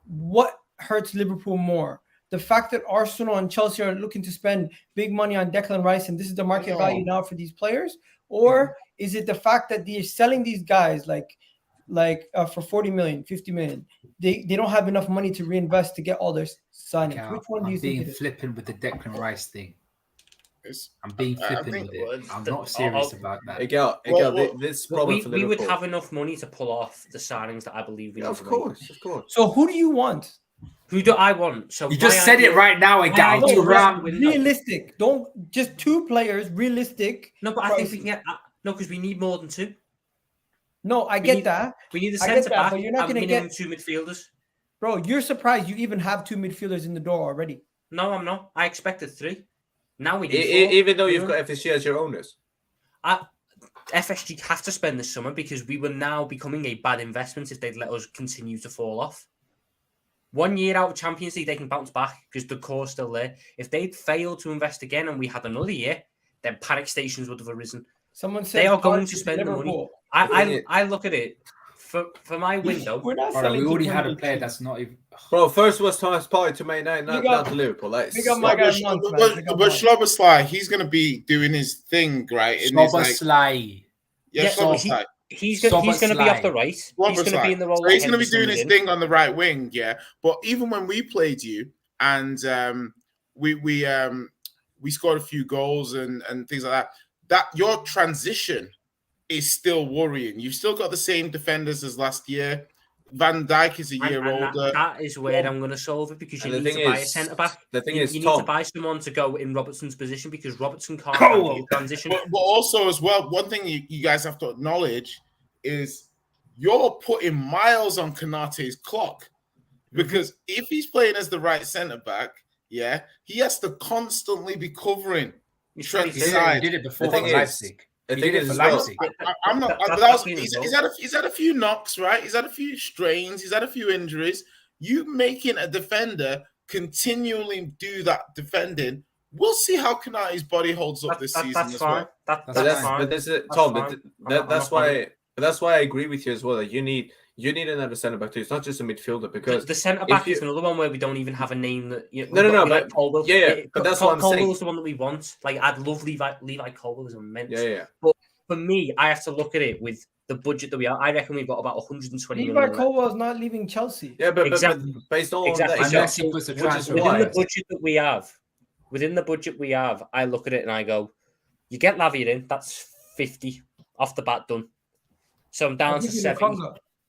what hurts Liverpool more? The fact that Arsenal and Chelsea are looking to spend big money on Declan Rice and this is the market value now for these players? Or is it the fact that they're selling these guys for 40 million, 50 million? They don't have enough money to reinvest to get all their signings. Which one do you think it is? Flipping with the Declan Rice thing. I'm being flippant with it. I'm not serious about that. This problem for Liverpool. We would have enough money to pull off the signings that I believe we need. Of course. So who do you want? Who do I want? So you just said it right now, guy. Realistic. Don't just 2 players. Realistic. No, but I think we can get because we need more than 2. No, I get that. We need a centre back, but you're not going to get 2 midfielders. Bro, you're surprised you even have 2 midfielders in the door already. No, I'm not. I expected 3. Now we need 4. Even though you've got FSG as your owners. FSG have to spend this summer because we were now becoming a bad investment if they'd let us continue to fall off. 1 year out of Champions League, they can bounce back because the core's still there. If they'd failed to invest again and we had another year, then panic stations would have arisen. Someone said they are going to spend the money. I look at it for my window. We already had a player that's not even. Bro, first was Thomas Partey to Man United, not to Liverpool. But Schloboslai, he's going to be doing his thing, right? Schloboslai. Schloboslai. He's going to be off the right. He's going to be in the role. So he's going to be doing his thing on the right wing, yeah. But even when we played you and we scored a few goals and things like that your transition is still worrying. You've still got the same defenders as last year. Van Dijk is a year older. That is where I'm going to solve it because you need to buy a centre back. The thing you is, need Tom, to buy someone to go in Robertson's position because Robertson can't handle transition. But also as well, one thing you guys have to acknowledge is you're putting miles on Konate's clock because if he's playing as the right centre back, he has to constantly be covering Trent's side. He did it before Leipzig. The He thing did it is, for as well, Leipzig. I'm not. That's That was, the thing, he's, though. he's had a few knocks, right? He's had a few strains. He's had a few injuries. You making a defender continually do that defending. We'll see how Konate's body holds up this season That's as fine. well. That's fine. but this is That's Tom. fine. That's I'm not why. But that's why I agree with you as well. That you need another centre back too. It's not just a midfielder because the centre back is another one where we don't even have a name that. No, like but Colwell. yeah, but that's what I'm saying. Colwell's the one that we want. Like I'd love Levi Colwell is immense. Yeah. But for me, I have to look at it with the budget that we have. I reckon we've got about 120 Levi million. Colwell is not leaving Chelsea. Yeah, but Exactly. but based on Exactly. that, Unless he puts a which is transfer Within why. the budget that we have, I look at it and I go, you get Lavia in, that's 50 off the bat done. So I'm down to 70.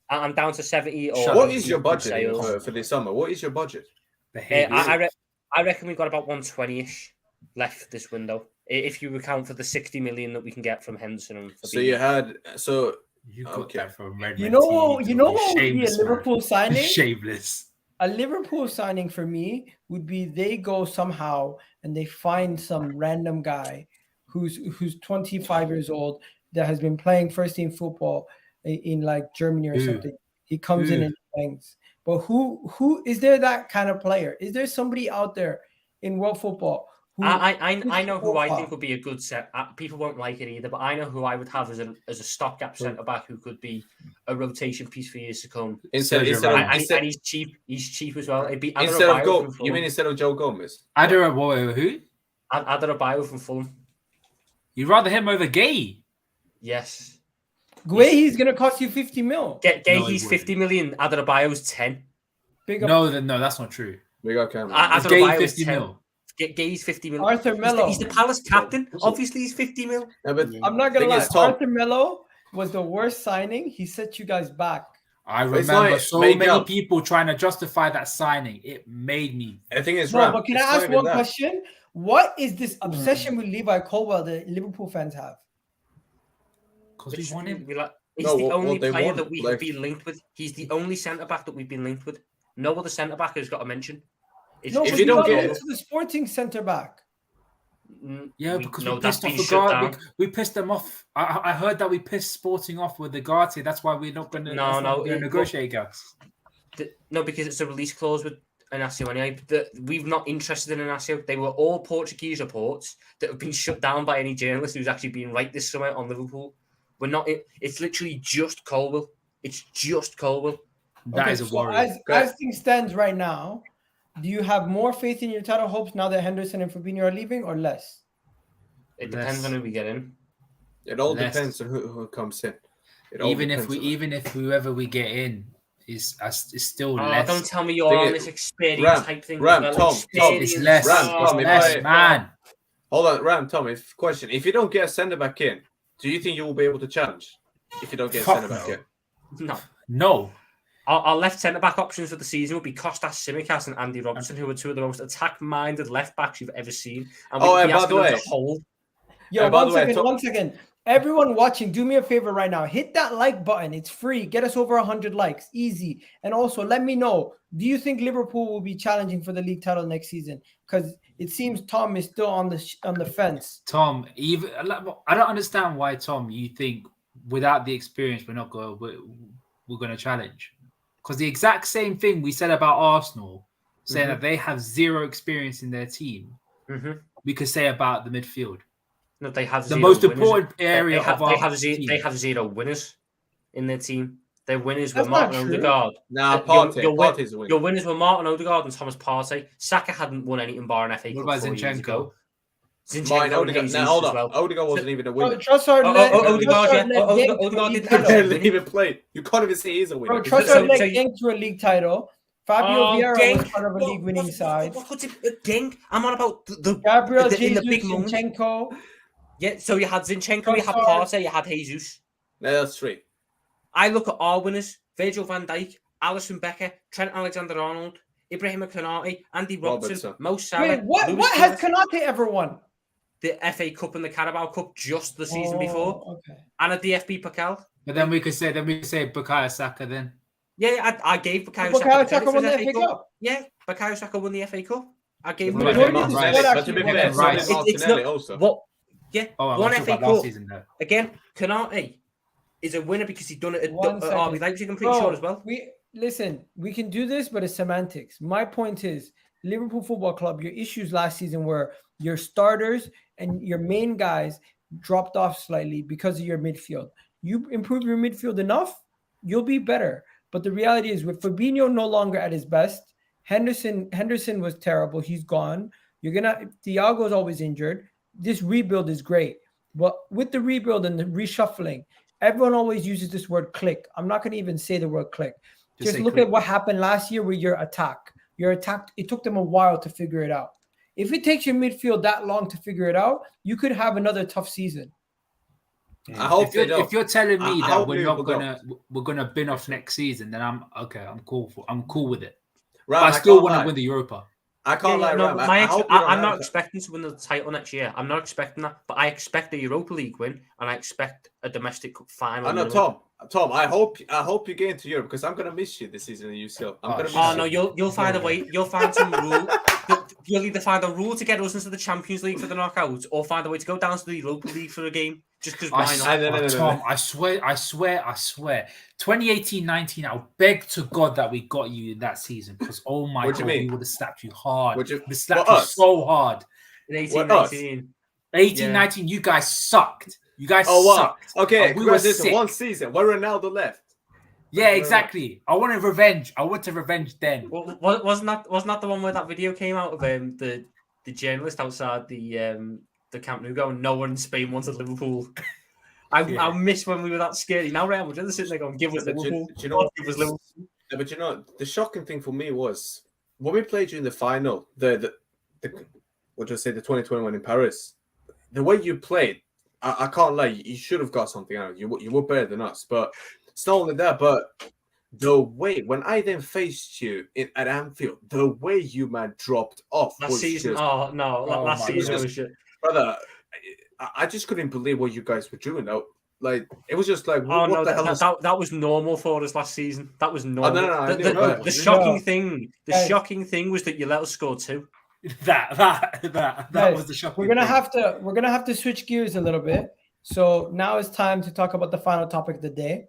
I'm down to 70. Or What is your budget sales. for this summer? What is your budget? I reckon we've got about 120-ish left this window. If you account for the 60 million that we can get from Henderson and Fabinho. So you had You got Okay. that from Red You Man know TV, what would be a shameless, man. Liverpool signing? Shameless. A Liverpool signing for me would be they go somehow and they find some random guy who's 25 years old that has been playing first team football in like Germany or something. He comes in and bangs. But who is there that kind of player? Is there somebody out there in world football? I know who I think would be a good set. People won't like it either, but I know who I would have as a stopgap centre back who could be a rotation piece for years to come. Instead and he's cheap. He's cheap as well. It'd be instead of Go. You mean instead of Joe Gomez? Who? Adebayo from Fulham. You'd rather him over Gay? Yes. He's gonna cost you 50 mil. He's 50 million. Adebayo's 10. No, that's not true. We got Cameron. Gay 50 mil. Gay's 50 mil. Arthur Melo. He's the Palace captain. Obviously, he's 50 mil. Yeah, but I'm not gonna lie. is, Tom, Arthur Melo was the worst signing. He set you guys back. I remember so many people trying to justify that signing. It made me. I think it's No, but can I ask one question? What is this obsession with Levi Colwell that Liverpool fans have? Because we want him. He's the only player that we have been linked with. He's the only centre back that we've been linked with. No other centre back has got a mention. If you don't get to the Sporting centre back. Yeah, because we pissed off the guard. We pissed them off. I heard that we pissed Sporting off with the Garte. That's why we're not going to negotiate gas. No, because it's a release clause with Inacio anyway. We've not interested in Inacio. They were all Portuguese reports that have been shut down by any journalist who's actually been right this summer on Liverpool. We're not. It's literally just Colwell. It's just Colwell. That is a worry. As things stands right now, do you have more faith in your title hopes now that Henderson and Fabinho are leaving, or less? It depends on who we get in. It all depends on who comes in. Even if whoever we get in is still less. Don't tell me you're on this experience type thing. Tom, it's less. Man. Hold on, Tom. If you don't get a centre back in, do you think you will be able to challenge? If you don't get a centre back in, no. Our left centre-back options for the season would be Kostas Tsimikas and Andy Robertson, who are two of the most attack-minded left-backs you've ever seen. And by the way... One second. Everyone watching, do me a favor right now. Hit that like button. It's free. Get us over 100 likes. Easy. And also, let me know, do you think Liverpool will be challenging for the league title next season? Because it seems Tom is still on the fence. Tom, I don't understand why, Tom, you think without the experience we're going to challenge. Because the exact same thing we said about Arsenal, saying that they have zero experience in their team, we could say about the midfield. No, they have the most important area of our team. They have zero winners in their team. Their winners were Martin Odegaard. Partey's a winner. Your winners were Martin Odegaard and Thomas Partey. Saka hadn't won anything bar an FA Cup. What about Zinchenko? Odegaard wasn't even a winner. Odegaard didn't even play. You can't even say he's a winner. Trossard led Genk to a league title. Fabio Vieira was part of a league-winning side. What's it? Genk? I'm on about the Gabriel in Jesus, the big moment. Zinchenko. Yeah, so you had Zinchenko, you had Partey, you had Jesus. No, that's three. I look at our winners: Virgil van Dijk, Alisson Becker, Trent Alexander-Arnold, Ibrahim Konate, Andy Robertson, Mo Salah. Wait, what has Konate ever won? The FA Cup and the Carabao Cup just the season before, okay. And a DFB Pokal. But then we could say Bukayo Saka then. Yeah, I gave Bukayo Saka won the FA Cup. Yeah, Bukayo Saka won the FA Cup. I gave him. Yeah, Oh, I one was talking FA about last Cup. season though. Again, Canate is a winner because he done it at One RB second. Leipzig, I'm pretty sure as well. We can do this, but it's semantics. My point is, Liverpool Football Club, your issues last season were your starters and your main guys dropped off slightly because of your midfield. You improve your midfield enough, you'll be better. But the reality is, with Fabinho no longer at his best, Henderson was terrible. He's gone. Thiago's always injured. This rebuild is great. But with the rebuild and the reshuffling, everyone always uses this word click. I'm not going to even say the word click. Just look at what happened last year with your attack. Your attack, it took them a while to figure it out. If it takes your midfield that long to figure it out, you could have another tough season. I hope if you're telling me I that hope we're Liverpool gonna bin off next season, then I'm cool with it. Ram, But I still want to win the Europa. I can't lie, no, Ram. I'm not expecting to win the title next year. I'm not expecting that, but I expect a Europa League win, and I expect a domestic cup final. I know, Tom. I hope you get into Europe because I'm gonna miss you this season in UCL. I'm gonna miss you. No, you'll find a way. You'll find some rule. You'll either find a rule to get us into the Champions League for the knockouts, or find a way to go down to the Europa League for a game. Just because why not? Tom, I swear. 2018-19, I'll beg to God that we got you in that season because oh my God, we would have slapped you hard. We slapped you so hard. In 18-19. 18-19, you guys sucked. You guys sucked. Okay, we were sick. One season where Ronaldo left. Yeah, exactly. I wanted revenge. I wanted revenge then. Well, wasn't that the one where that video came out of the journalist outside the Camp Nou going, no one in Spain wanted Liverpool. I miss when we were that scary. Now Real Madrid are sitting there going, give us Liverpool. Give us Liverpool. Yeah, but the shocking thing for me was when we played you in the final, the 2021 in Paris, the way you played, I can't lie, you should have got something out of it. You were better than us, but it's not only that, but the way when I then faced you at Anfield, the way you dropped off last season. Last season was shit. Brother, I just couldn't believe what you guys were doing. Like it was just like, what the hell? That was normal for us last season. That was normal. The shocking thing was that you let us score 2. That was the shocking. We're gonna have to switch gears a little bit. So now it's time to talk about the final topic of the day.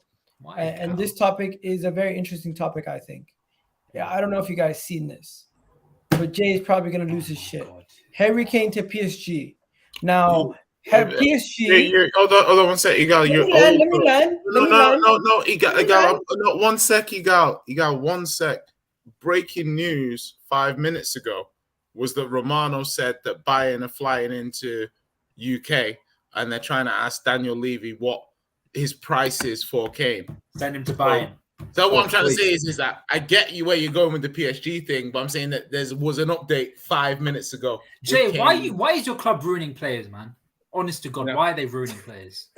And this topic is a very interesting topic, I think. Yeah, I don't know if you guys seen this, but Jay is probably gonna lose his shit. God. Harry Kane to PSG. Now, PSG. Hold on 1 sec. Let me land. No. You got 1 sec. You got 1 sec. Breaking news 5 minutes ago was that Romano said that Bayern are flying into UK and they're trying to ask Daniel Levy what his price is for Kane. Send him to Bayern. So what I'm trying to say is that I get you where you're going with the PSG thing, but I'm saying that there was an update 5 minutes ago. Jay, why is your club ruining players, man? Honest to God, why are they ruining players?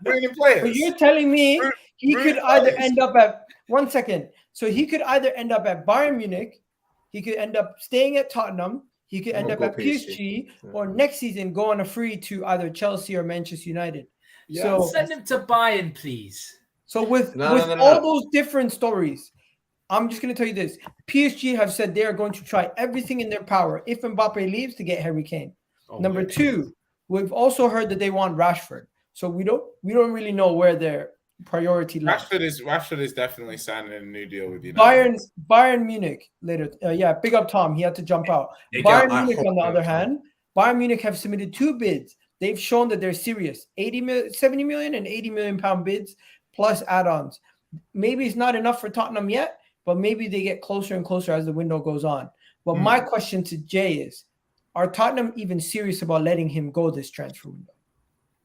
Ruining players. But you're telling me he could either end up at 1 second. So he could either end up at Bayern Munich, he could end up staying at Tottenham, he could end up at PSG, or next season go on a free to either Chelsea or Manchester United. Yeah. So send him to Bayern, please. So with all those different stories, I'm just going to tell you this. PSG have said they are going to try everything in their power if Mbappe leaves to get Harry Kane. Number 2, we've also heard that they want Rashford. So we don't really know where their priority lies. Rashford is definitely signing a new deal with United. Bayern Munich later. Big up Tom. He had to jump out. Bayern Munich, on the other hand, Bayern Munich have submitted 2 bids. They've shown that they're serious. 70 million and 80 million pound bids plus add-ons. Maybe it's not enough for Tottenham yet, but maybe they get closer and closer as the window goes on. But my question to Jay is, are Tottenham even serious about letting him go this transfer window?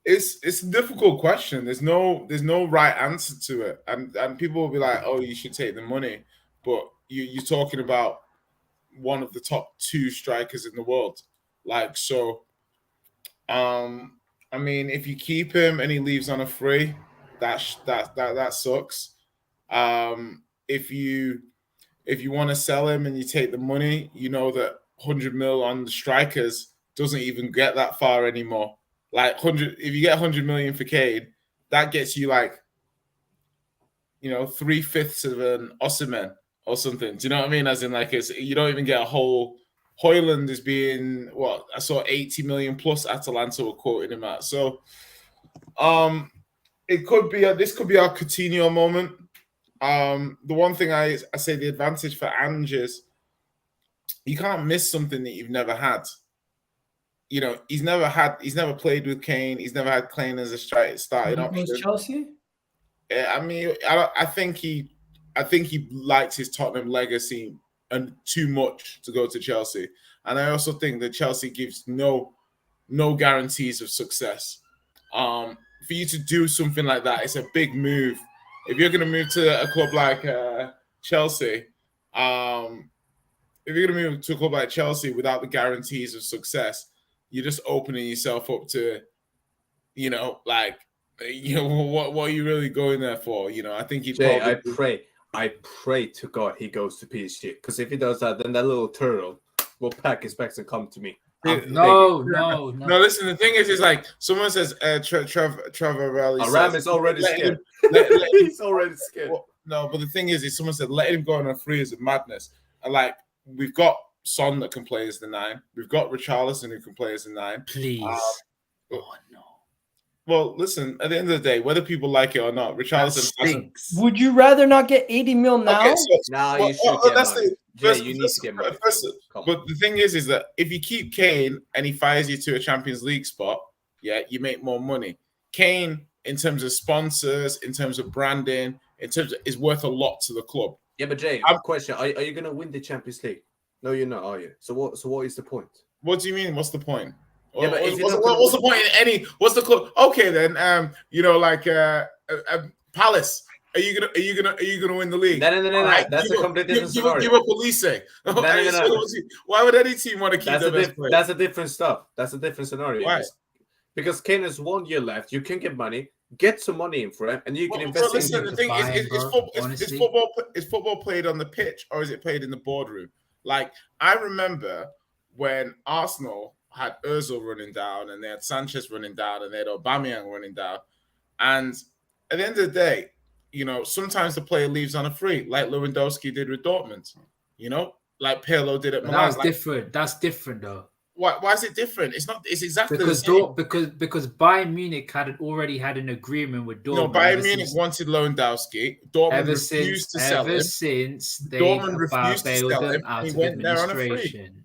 It's a difficult question. There's no right answer to it. And people will be like, oh, you should take the money. But you're talking about one of the top 2 strikers in the world. I mean, if you keep him and he leaves on a free, that sucks. If you want to sell him and you take the money, you know that 100 mil on the strikers doesn't even get that far anymore. If you get 100 million for Kane, that gets you 3/5 of an Osimhen or something. Do you know what I mean? As in, you don't even get a whole Højlund is being what I saw 80 million plus Atalanta were quoting him at. So it could be this could be our Coutinho moment. The one thing I say the advantage for Ange is you can't miss something that you've never had. You know, he's never played with Kane. He's never had Kane as a starting option. Chelsea? Yeah, I mean, I think he likes his Tottenham legacy and too much to go to Chelsea. And I also think that Chelsea gives no guarantees of success. For you to do something like that, it's a big move. If you're going to move to a club like Chelsea, if you're going to move to a club like Chelsea without the guarantees of success, you're just opening yourself up to, what are you really going there for? I think he. Jay, I pray to God he goes to PSG, because if he does that, then that little turtle will pack his bags and come to me. No. Listen, the thing is like someone says Trevor Raleigh. Ram is already scared. He's already scared. Well, no, but the thing is someone said let him go on a free is a madness. And like we've got Son that can play as the 9. We've got Richarlison who can play as the 9. Please. Oh no. Well, listen. At the end of the day, whether people like it or not, Richarlison stinks. Would you rather not get 80 mil now? Okay, you should get money. You need to get money. But the thing is that if you keep Kane and he fires you to a Champions League spot, you make more money. Kane, in terms of sponsors, in terms of branding, is worth a lot to the club. Yeah, but Jay, question: Are you going to win the Champions League? No, you're not, are you? So what is the point? What do you mean? What's the point? Yeah, but what's the point in any? What's the club? Okay, then, Palace. Are you gonna win the league? No. Right. That's a completely different scenario. Give up policing. No. Why would any team want to keep That's a different stuff. That's a different scenario. Why? Because Kane has 1 year left. You can get money, get some money in for him, and you can invest. Listen, the thing is football played on the pitch or is it played in the boardroom? Like I remember when Arsenal had Özil running down, and they had Sanchez running down, and they had Aubameyang running down, and at the end of the day, sometimes the player leaves on a free, like Lewandowski did with Dortmund, like Pirlo did at Milan. That's different, though. Why is it different? It's not. It's exactly because the same. because Bayern Munich had already had an agreement with Dortmund. No, Bayern Munich wanted Lewandowski. Dortmund refused to sell him. Ever since they Dortmund refused to sell him, out he of went there on a free. administration.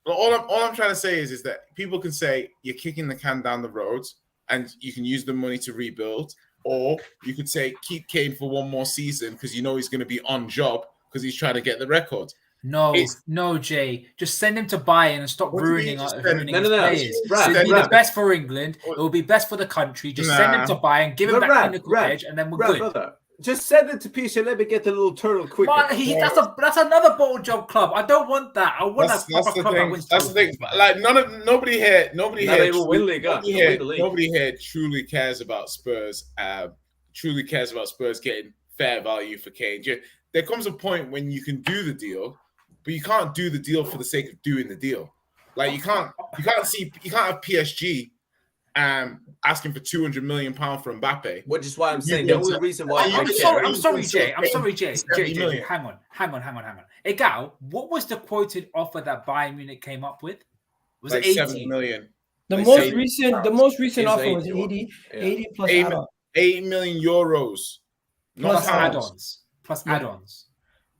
All I'm trying to say is that people can say you're kicking the can down the road and you can use the money to rebuild, or you could say keep Kane for one more season because he's going to be on job because he's trying to get the record. No, Jay. Just send him to Bayern and stop ruining his players. Brad, it'll be the best for England. It will be best for the country. Just send him to Bayern, give him that clinical edge, and then we're good. Brother. Just send it to PSG. Let me get the little turtle quick. That's another bottle job club. I don't want that. I want that proper club that wins. That's the thing. Like nobody here truly cares about Spurs. Truly cares about Spurs getting fair value for Kane. There comes a point when you can do the deal, but you can't do the deal for the sake of doing the deal. Like you can't have PSG asking for £200 million for Mbappe. Which is why I'm saying the only reason why I'm sorry, Jay. Jay. Hang on. Egal, what was the quoted offer that Bayern Munich came up with? Was like it 7 million? The most recent offer was 80 plus add-on. 8 million euros. Plus add-ons.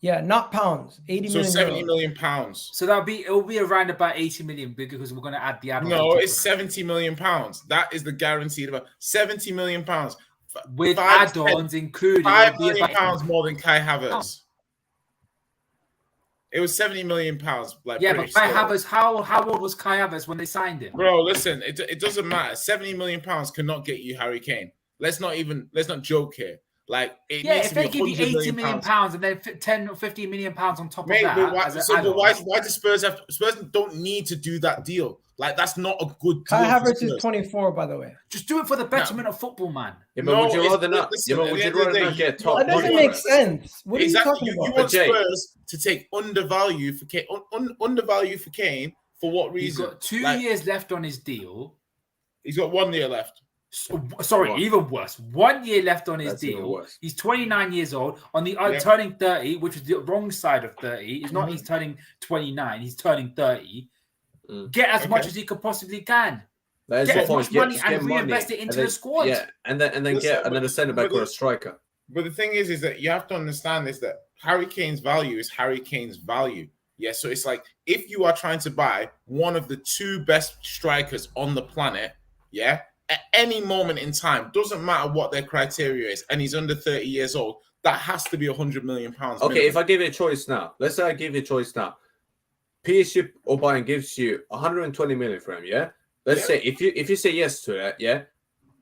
Yeah, not pounds. 80 million. So 70 million pounds. So it will be around about 80 million because we're going to add the add-on. No, it's 70 million pounds. That is the guaranteed amount. 70 million pounds. With add-ons included. 5 million pounds more than Kai Havertz. It was 70 million pounds. Like yeah, but Kai Havertz, how old was Kai Havertz when they signed him? Bro, listen, it doesn't matter. 70 million pounds cannot get you Harry Kane. Let's not joke here. Like if they give you 80 million pounds and then 10 or 15 million pounds on top of that. Why do Spurs don't need to do that deal? Like that's not a good deal. Kai Havertz is 24, by the way. Just do it for the betterment of football, man. Yeah, but would you rather not get top? That doesn't make sense. What are you talking about? You want Spurs to take undervalue for Kane for what reason? He's got 2 years left on his deal. He's got 1 year left. Sorry, What? even worse. 1 year left on his That's even deal. worse. He's 29 years old. On the Yeah. turning 30, which is the wrong side of 30. It's not. Mhm. He's turning 29. He's turning 30. Mm. Get as much Okay. as he could possibly can. That is Get the as point. much money Just and get money, reinvest it and into then- the squad. Yeah, and then Listen, get another but- centre back but or a striker. But the thing is that you have to understand is that Harry Kane's value is Harry Kane's value. Yeah, so it's like if you are trying to buy one of the two best strikers on the planet, yeah, at any moment in time, doesn't matter what their criteria is, and he's under 30 years old, that has to be £100 million. Okay, if I give you a choice now, let's say I give you a choice now. PSG or Bayern gives you 120 million for him, yeah? Let's Yeah. say if you say yes to that, yeah?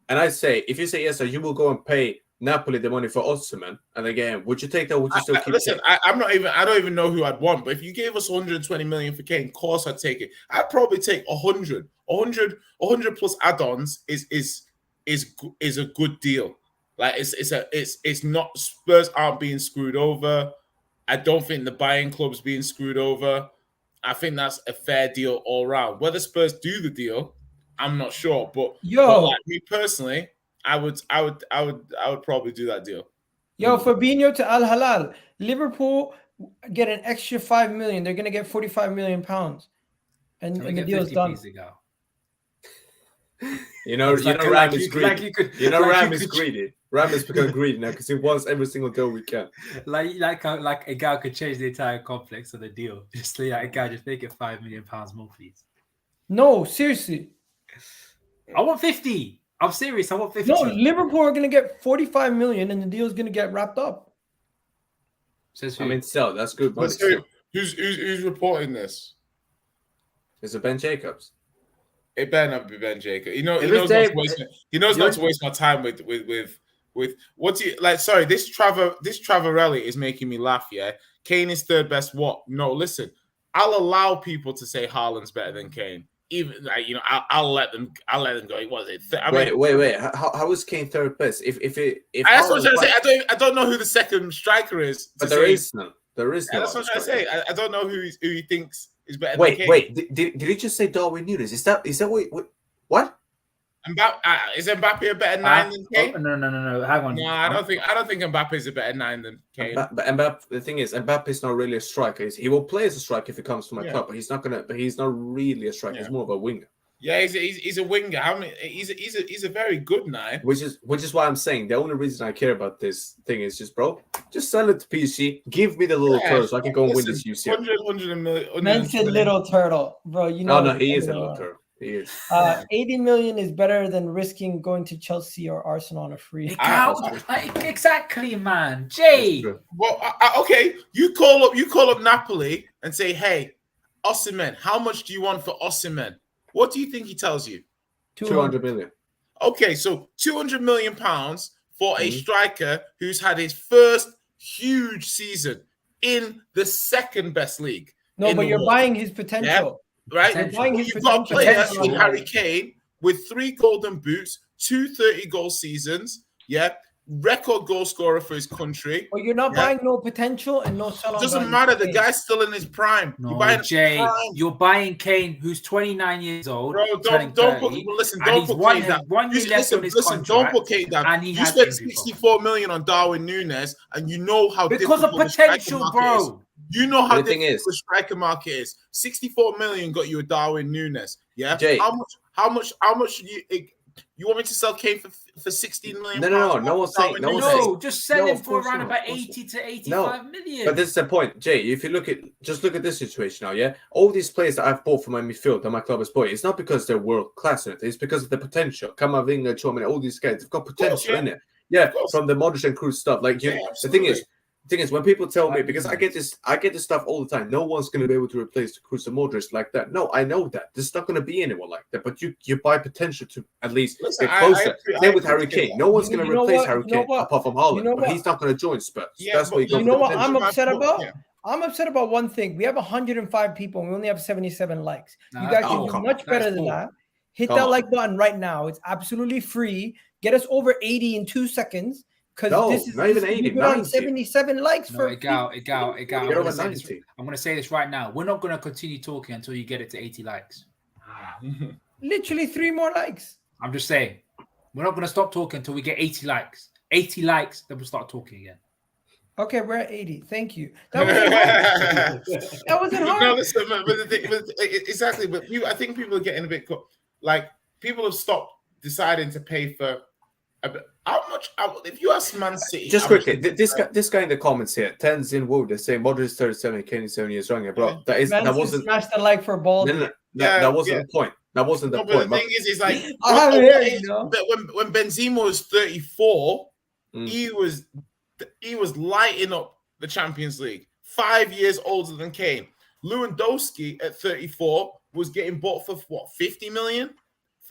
And I say, if you say yes, so you will go and pay Napoli the money for Osimhen, and again, would you take that? Would you still keep listen, Kane? I don't even know who I'd want, but if you gave us 120 million for Kane, of course I'd take it. I'd probably take 100 plus add-ons is a good deal. Like it's not, Spurs aren't being screwed over. I don't think the buying club's being screwed over. I think that's a fair deal all round. Whether Spurs do the deal, I'm not sure. But like me personally, I would probably do that deal. Fabinho to Al Hilal. Liverpool get an extra 5 million. They're gonna get 45 million pounds, and the deal is done. Ram is greedy. Ram is greedy. Ram has become greedy now because he wants every single deal we can. Like a guy could change the entire complex of the deal. Just like a guy, just make it £5 million more, please. No, seriously. I want 50. I'm serious. I want 50. No, Liverpool are gonna get 45 million, and the deal is gonna get wrapped up. Says I mean, still, that's good money. Who's reporting this? Is it Ben Jacobs? It better not be Ben Jacobs. He knows not to waste my time with what's he like. Sorry, this Travorelli is making me laugh. Yeah, Kane is third best. What? No, listen. I'll allow people to say Haaland's better than Kane. Even like I'll let them go. What is it? Wait. How is Kane third best? If that's what I'm trying to say. I don't know who the second striker is. But there is none. There is no. That's what I'm trying to say. I don't know who he thinks is better. Wait, than Kane. Did he just say Darwin Núñez? Is that what? Is Mbappe a better 9 than Kane? No. Hang on. No, I don't think Mbappe is a better 9 than Kane. But Mbappe, the thing is, Mbappe is not really a striker. He will play as a striker if he comes to my club, but he's not really a striker. Yeah. He's more of a winger. Yeah, he's a winger. He's a very good 9. Which is why I'm saying the only reason I care about this thing is just sell it to PSG. Give me the little turtle so I can go and win this UCL. 100 million. Man said little turtle, bro. You know. No, he is a little turtle. He is. 80 million is better than risking going to Chelsea or Arsenal on a free. Exactly, man. Jay. Well, okay. You call up Napoli and say, "Hey, Osimhen, how much do you want for Osimhen?" What do you think he tells you? 200 million. Okay, so 200 million pounds for a striker who's had his first huge season in the second best league. No, but you're buying his potential. Yeah, right? You've got a player like Harry Kane with 3 golden boots, 2 30-goal seasons, record goal scorer for his country. But you're not buying no potential and no sell-on. Doesn't matter. The guy's still in his prime. No, Jay, you're buying Kane, who's 29 years old. Bro, don't put Kane down. Don't put Kane down. And you spent 64 million on Darwin Núñez, and you know how because of potential, bro. You know how difficult the striker market is. 64 million got you a Darwin Núñez. Yeah. Jay, how much you want me to sell Kane for 16 million? No one's saying. Just sell him for around about 80 to 85 million. But this is the point, Jay. If you look at this situation now, yeah, all these players that I've bought for my midfield that my club has bought, it's not because they're world class in it. It's because of the potential. Camavinga, Tchouaméni, all these guys, they've got potential in it. Yeah, from the Modric and Kroos stuff. Like the thing is, when people tell me, because I get this stuff all the time, no one's going to be able to replace Kroos and Modric like that. No, I know that. There's not going to be anyone like that. But you buy potential to at least get closer. Same with Harry Kane. No one's going to replace Harry Kane apart from Haaland. But he's not going to join Spurs. That's what you know what I'm upset about? Yeah. I'm upset about one thing. We have 105 people and we only have 77 likes. You guys can do much better than that. Hit that like button right now. It's absolutely free. Get us over 80 in 2 seconds. Because this is not even 80, 90. 77 likes for I'm gonna say this right now. We're not gonna continue talking until you get it to 80 likes. Literally 3 more likes. I'm just saying. We're not going to stop talking until we get 80 likes. 80 likes, then we'll start talking again. Okay, we're at 80. Thank you. That wasn't hard. That wasn't hard. No, listen, but the thing, exactly. But I think people are getting a bit like people have stopped deciding to pay for. How much? If you ask Man City, just quickly, this guy in the comments here, Tens in Wood, they say Modric is 37, Kane is 7 years younger, bro. That wasn't smash the like for ball. That wasn't the point. That wasn't the point. The thing is like I haven't heard, you know? when Benzema was 34, he was lighting up the Champions League. 5 years older than Kane. Lewandowski at 34 was getting bought for what, 50 million,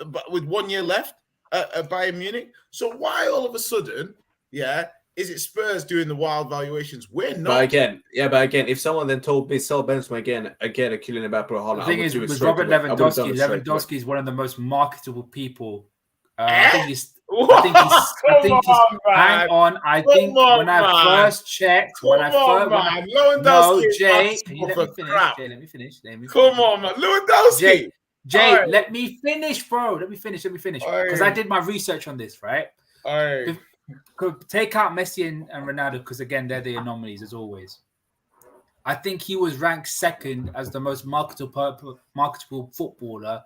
but with 1 year left at Bayern Munich. So why all of a sudden, is it Spurs doing the wild valuations? We're not. But again, if someone then told me sell Benzema again a Kylian Mbappe or Haaland, the thing is, with Robert Lewandowski is one of the most marketable people. I think he's. Hang on. I think when I first checked, no, Jay, let me finish. Come on, man, Lewandowski. Jay, right. Let me finish, bro. Let me finish. Because I did my research on this, right? All right. Take out Messi and Ronaldo, because again, they're the anomalies as always. I think he was ranked second as the most marketable footballer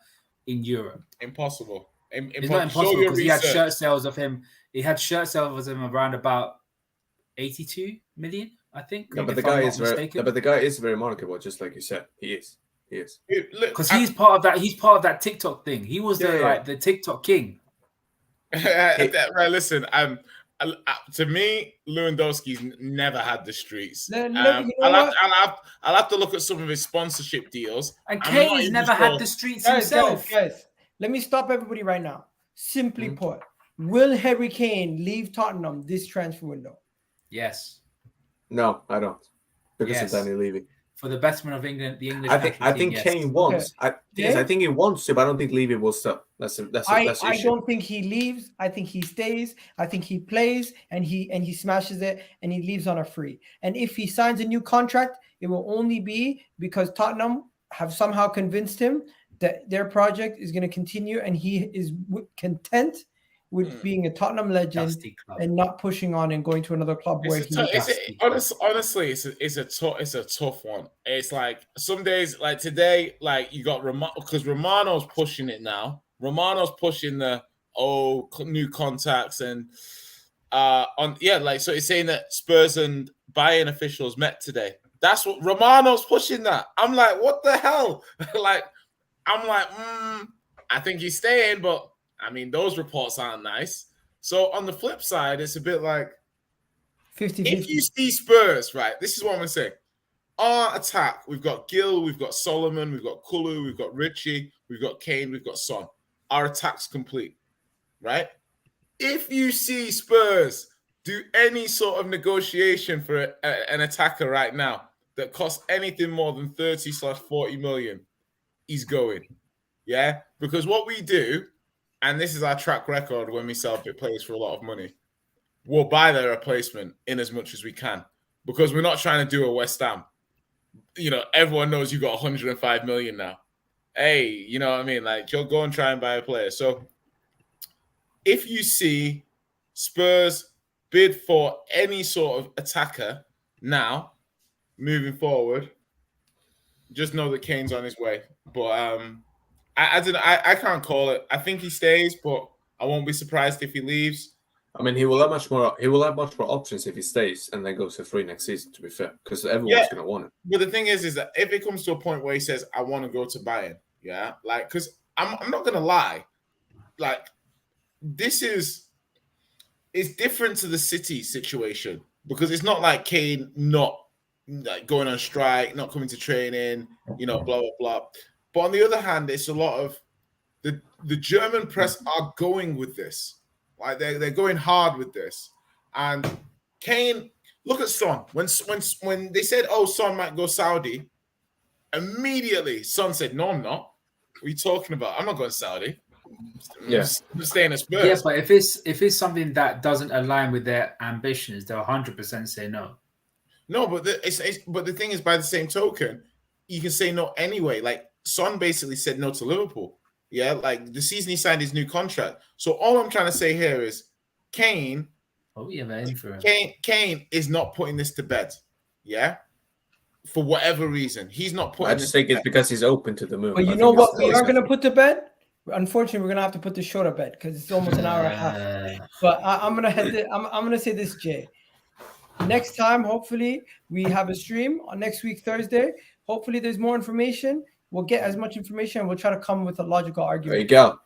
in Europe. Impossible. It's not impossible because he had shirt sales of him. He had shirt sales of him around about 82 million, I think. No, but the guy is very marketable, just like you said. He is. Because he's part of that. He's part of that TikTok thing. He was the TikTok king. Right, listen. To me, Lewandowski's never had the streets. I'll have to look at some of his sponsorship deals. And Kane's never had the streets himself. Guys, let me stop everybody right now. Simply put, will Harry Kane leave Tottenham this transfer window? Yes. No, I don't. Because of Danny Levy. For the best man of England, the English. I think Kane wants. Okay. I think he wants to, but I don't think Levy will stop. I don't think he leaves. I think he stays. I think he plays and he smashes it and he leaves on a free. And if he signs a new contract, it will only be because Tottenham have somehow convinced him that their project is going to continue and he is content with being a Tottenham legend and not pushing on and going to another club honestly, it's a tough one. It's like some days, like today, like you got because Romano's pushing it now. Romano's pushing the new contacts and so it's saying that Spurs and Bayern officials met today. That's what Romano's pushing that. I'm like, what the hell? I think he's staying, but I mean, those reports aren't nice. So on the flip side, it's a bit like 50-50. If you see Spurs, right, this is what I'm going to say. Our attack, we've got Gil, we've got Solomon, we've got Kulu, we've got Richie, we've got Kane, we've got Son. Our attack's complete, right? If you see Spurs do any sort of negotiation for an attacker right now that costs anything more than 30/40 million, he's going. Yeah? Because what we do, and this is our track record when we sell players for a lot of money, we'll buy their replacement in as much as we can because we're not trying to do a West Ham. You know, everyone knows you got 105 million now. Hey, you know what I mean? Like, you'll go and try and buy a player. So if you see Spurs bid for any sort of attacker now, moving forward, just know that Kane's on his way. But I can't call it. I think he stays, but I won't be surprised if he leaves. I mean, he will have much more options if he stays and then goes for free next season, to be fair, because everyone's going to want it. But the thing is that if it comes to a point where he says, I want to go to Bayern, like, because I'm not going to lie, like, it's different to the City situation because it's not like Kane not like going on strike, not coming to training, blah, blah, blah. But on the other hand, it's a lot of the German press are going with this. Like they're going hard with this. And Kane, look at Son. When they said, Son might go Saudi, immediately Son said, no, I'm not. What are you talking about? I'm not going Saudi. Yes. I'm staying at Spurs. Yes, but if it's something that doesn't align with their ambitions, they'll 100% say no. No, but the thing is, by the same token, you can say no anyway. Like Son basically said no to Liverpool. Yeah, like the season he signed his new contract. So all I'm trying to say here is Kane is not putting this to bed. Yeah. For whatever reason, he's not putting. I just think it's because he's open to the move. But you know what? We are going to put to bed. Unfortunately, we're going to have to put the show to bed because it's almost an hour and a half. But I'm going to I'm going to say this, Jay. Next time, hopefully, we have a stream on next week, Thursday. Hopefully, there's more information. We'll get as much information and we'll try to come with a logical argument. There you go.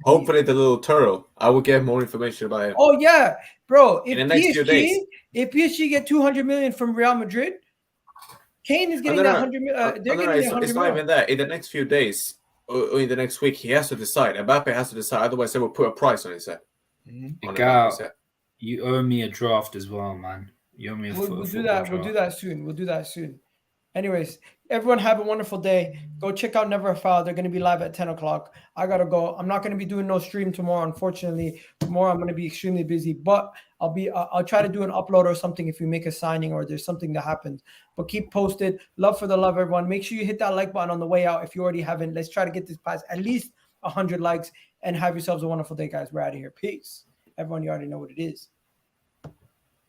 Hopefully the little turtle. I will get more information about him. Oh yeah, bro. In the next few days. If PSG get 200 million from Real Madrid, Kane is getting that 100 million. It's not even that. In the next few days or in the next week, he has to decide. Mbappe has to decide. Otherwise, they will put a price on his head. You owe me a draft as well, man. You owe me a We'll do that soon. Anyways, everyone have a wonderful day. Go check out Never a Foul. They're going to be live at 10 o'clock. I got to go. I'm not going to be doing no stream tomorrow, unfortunately. Tomorrow I'm going to be extremely busy, but I'll try to do an upload or something if we make a signing or there's something that happens. But keep posted. Love for the love, everyone. Make sure you hit that like button on the way out if you already haven't. Let's try to get this past at least 100 likes and have yourselves a wonderful day, guys. We're out of here. Peace. Everyone, you already know what it is.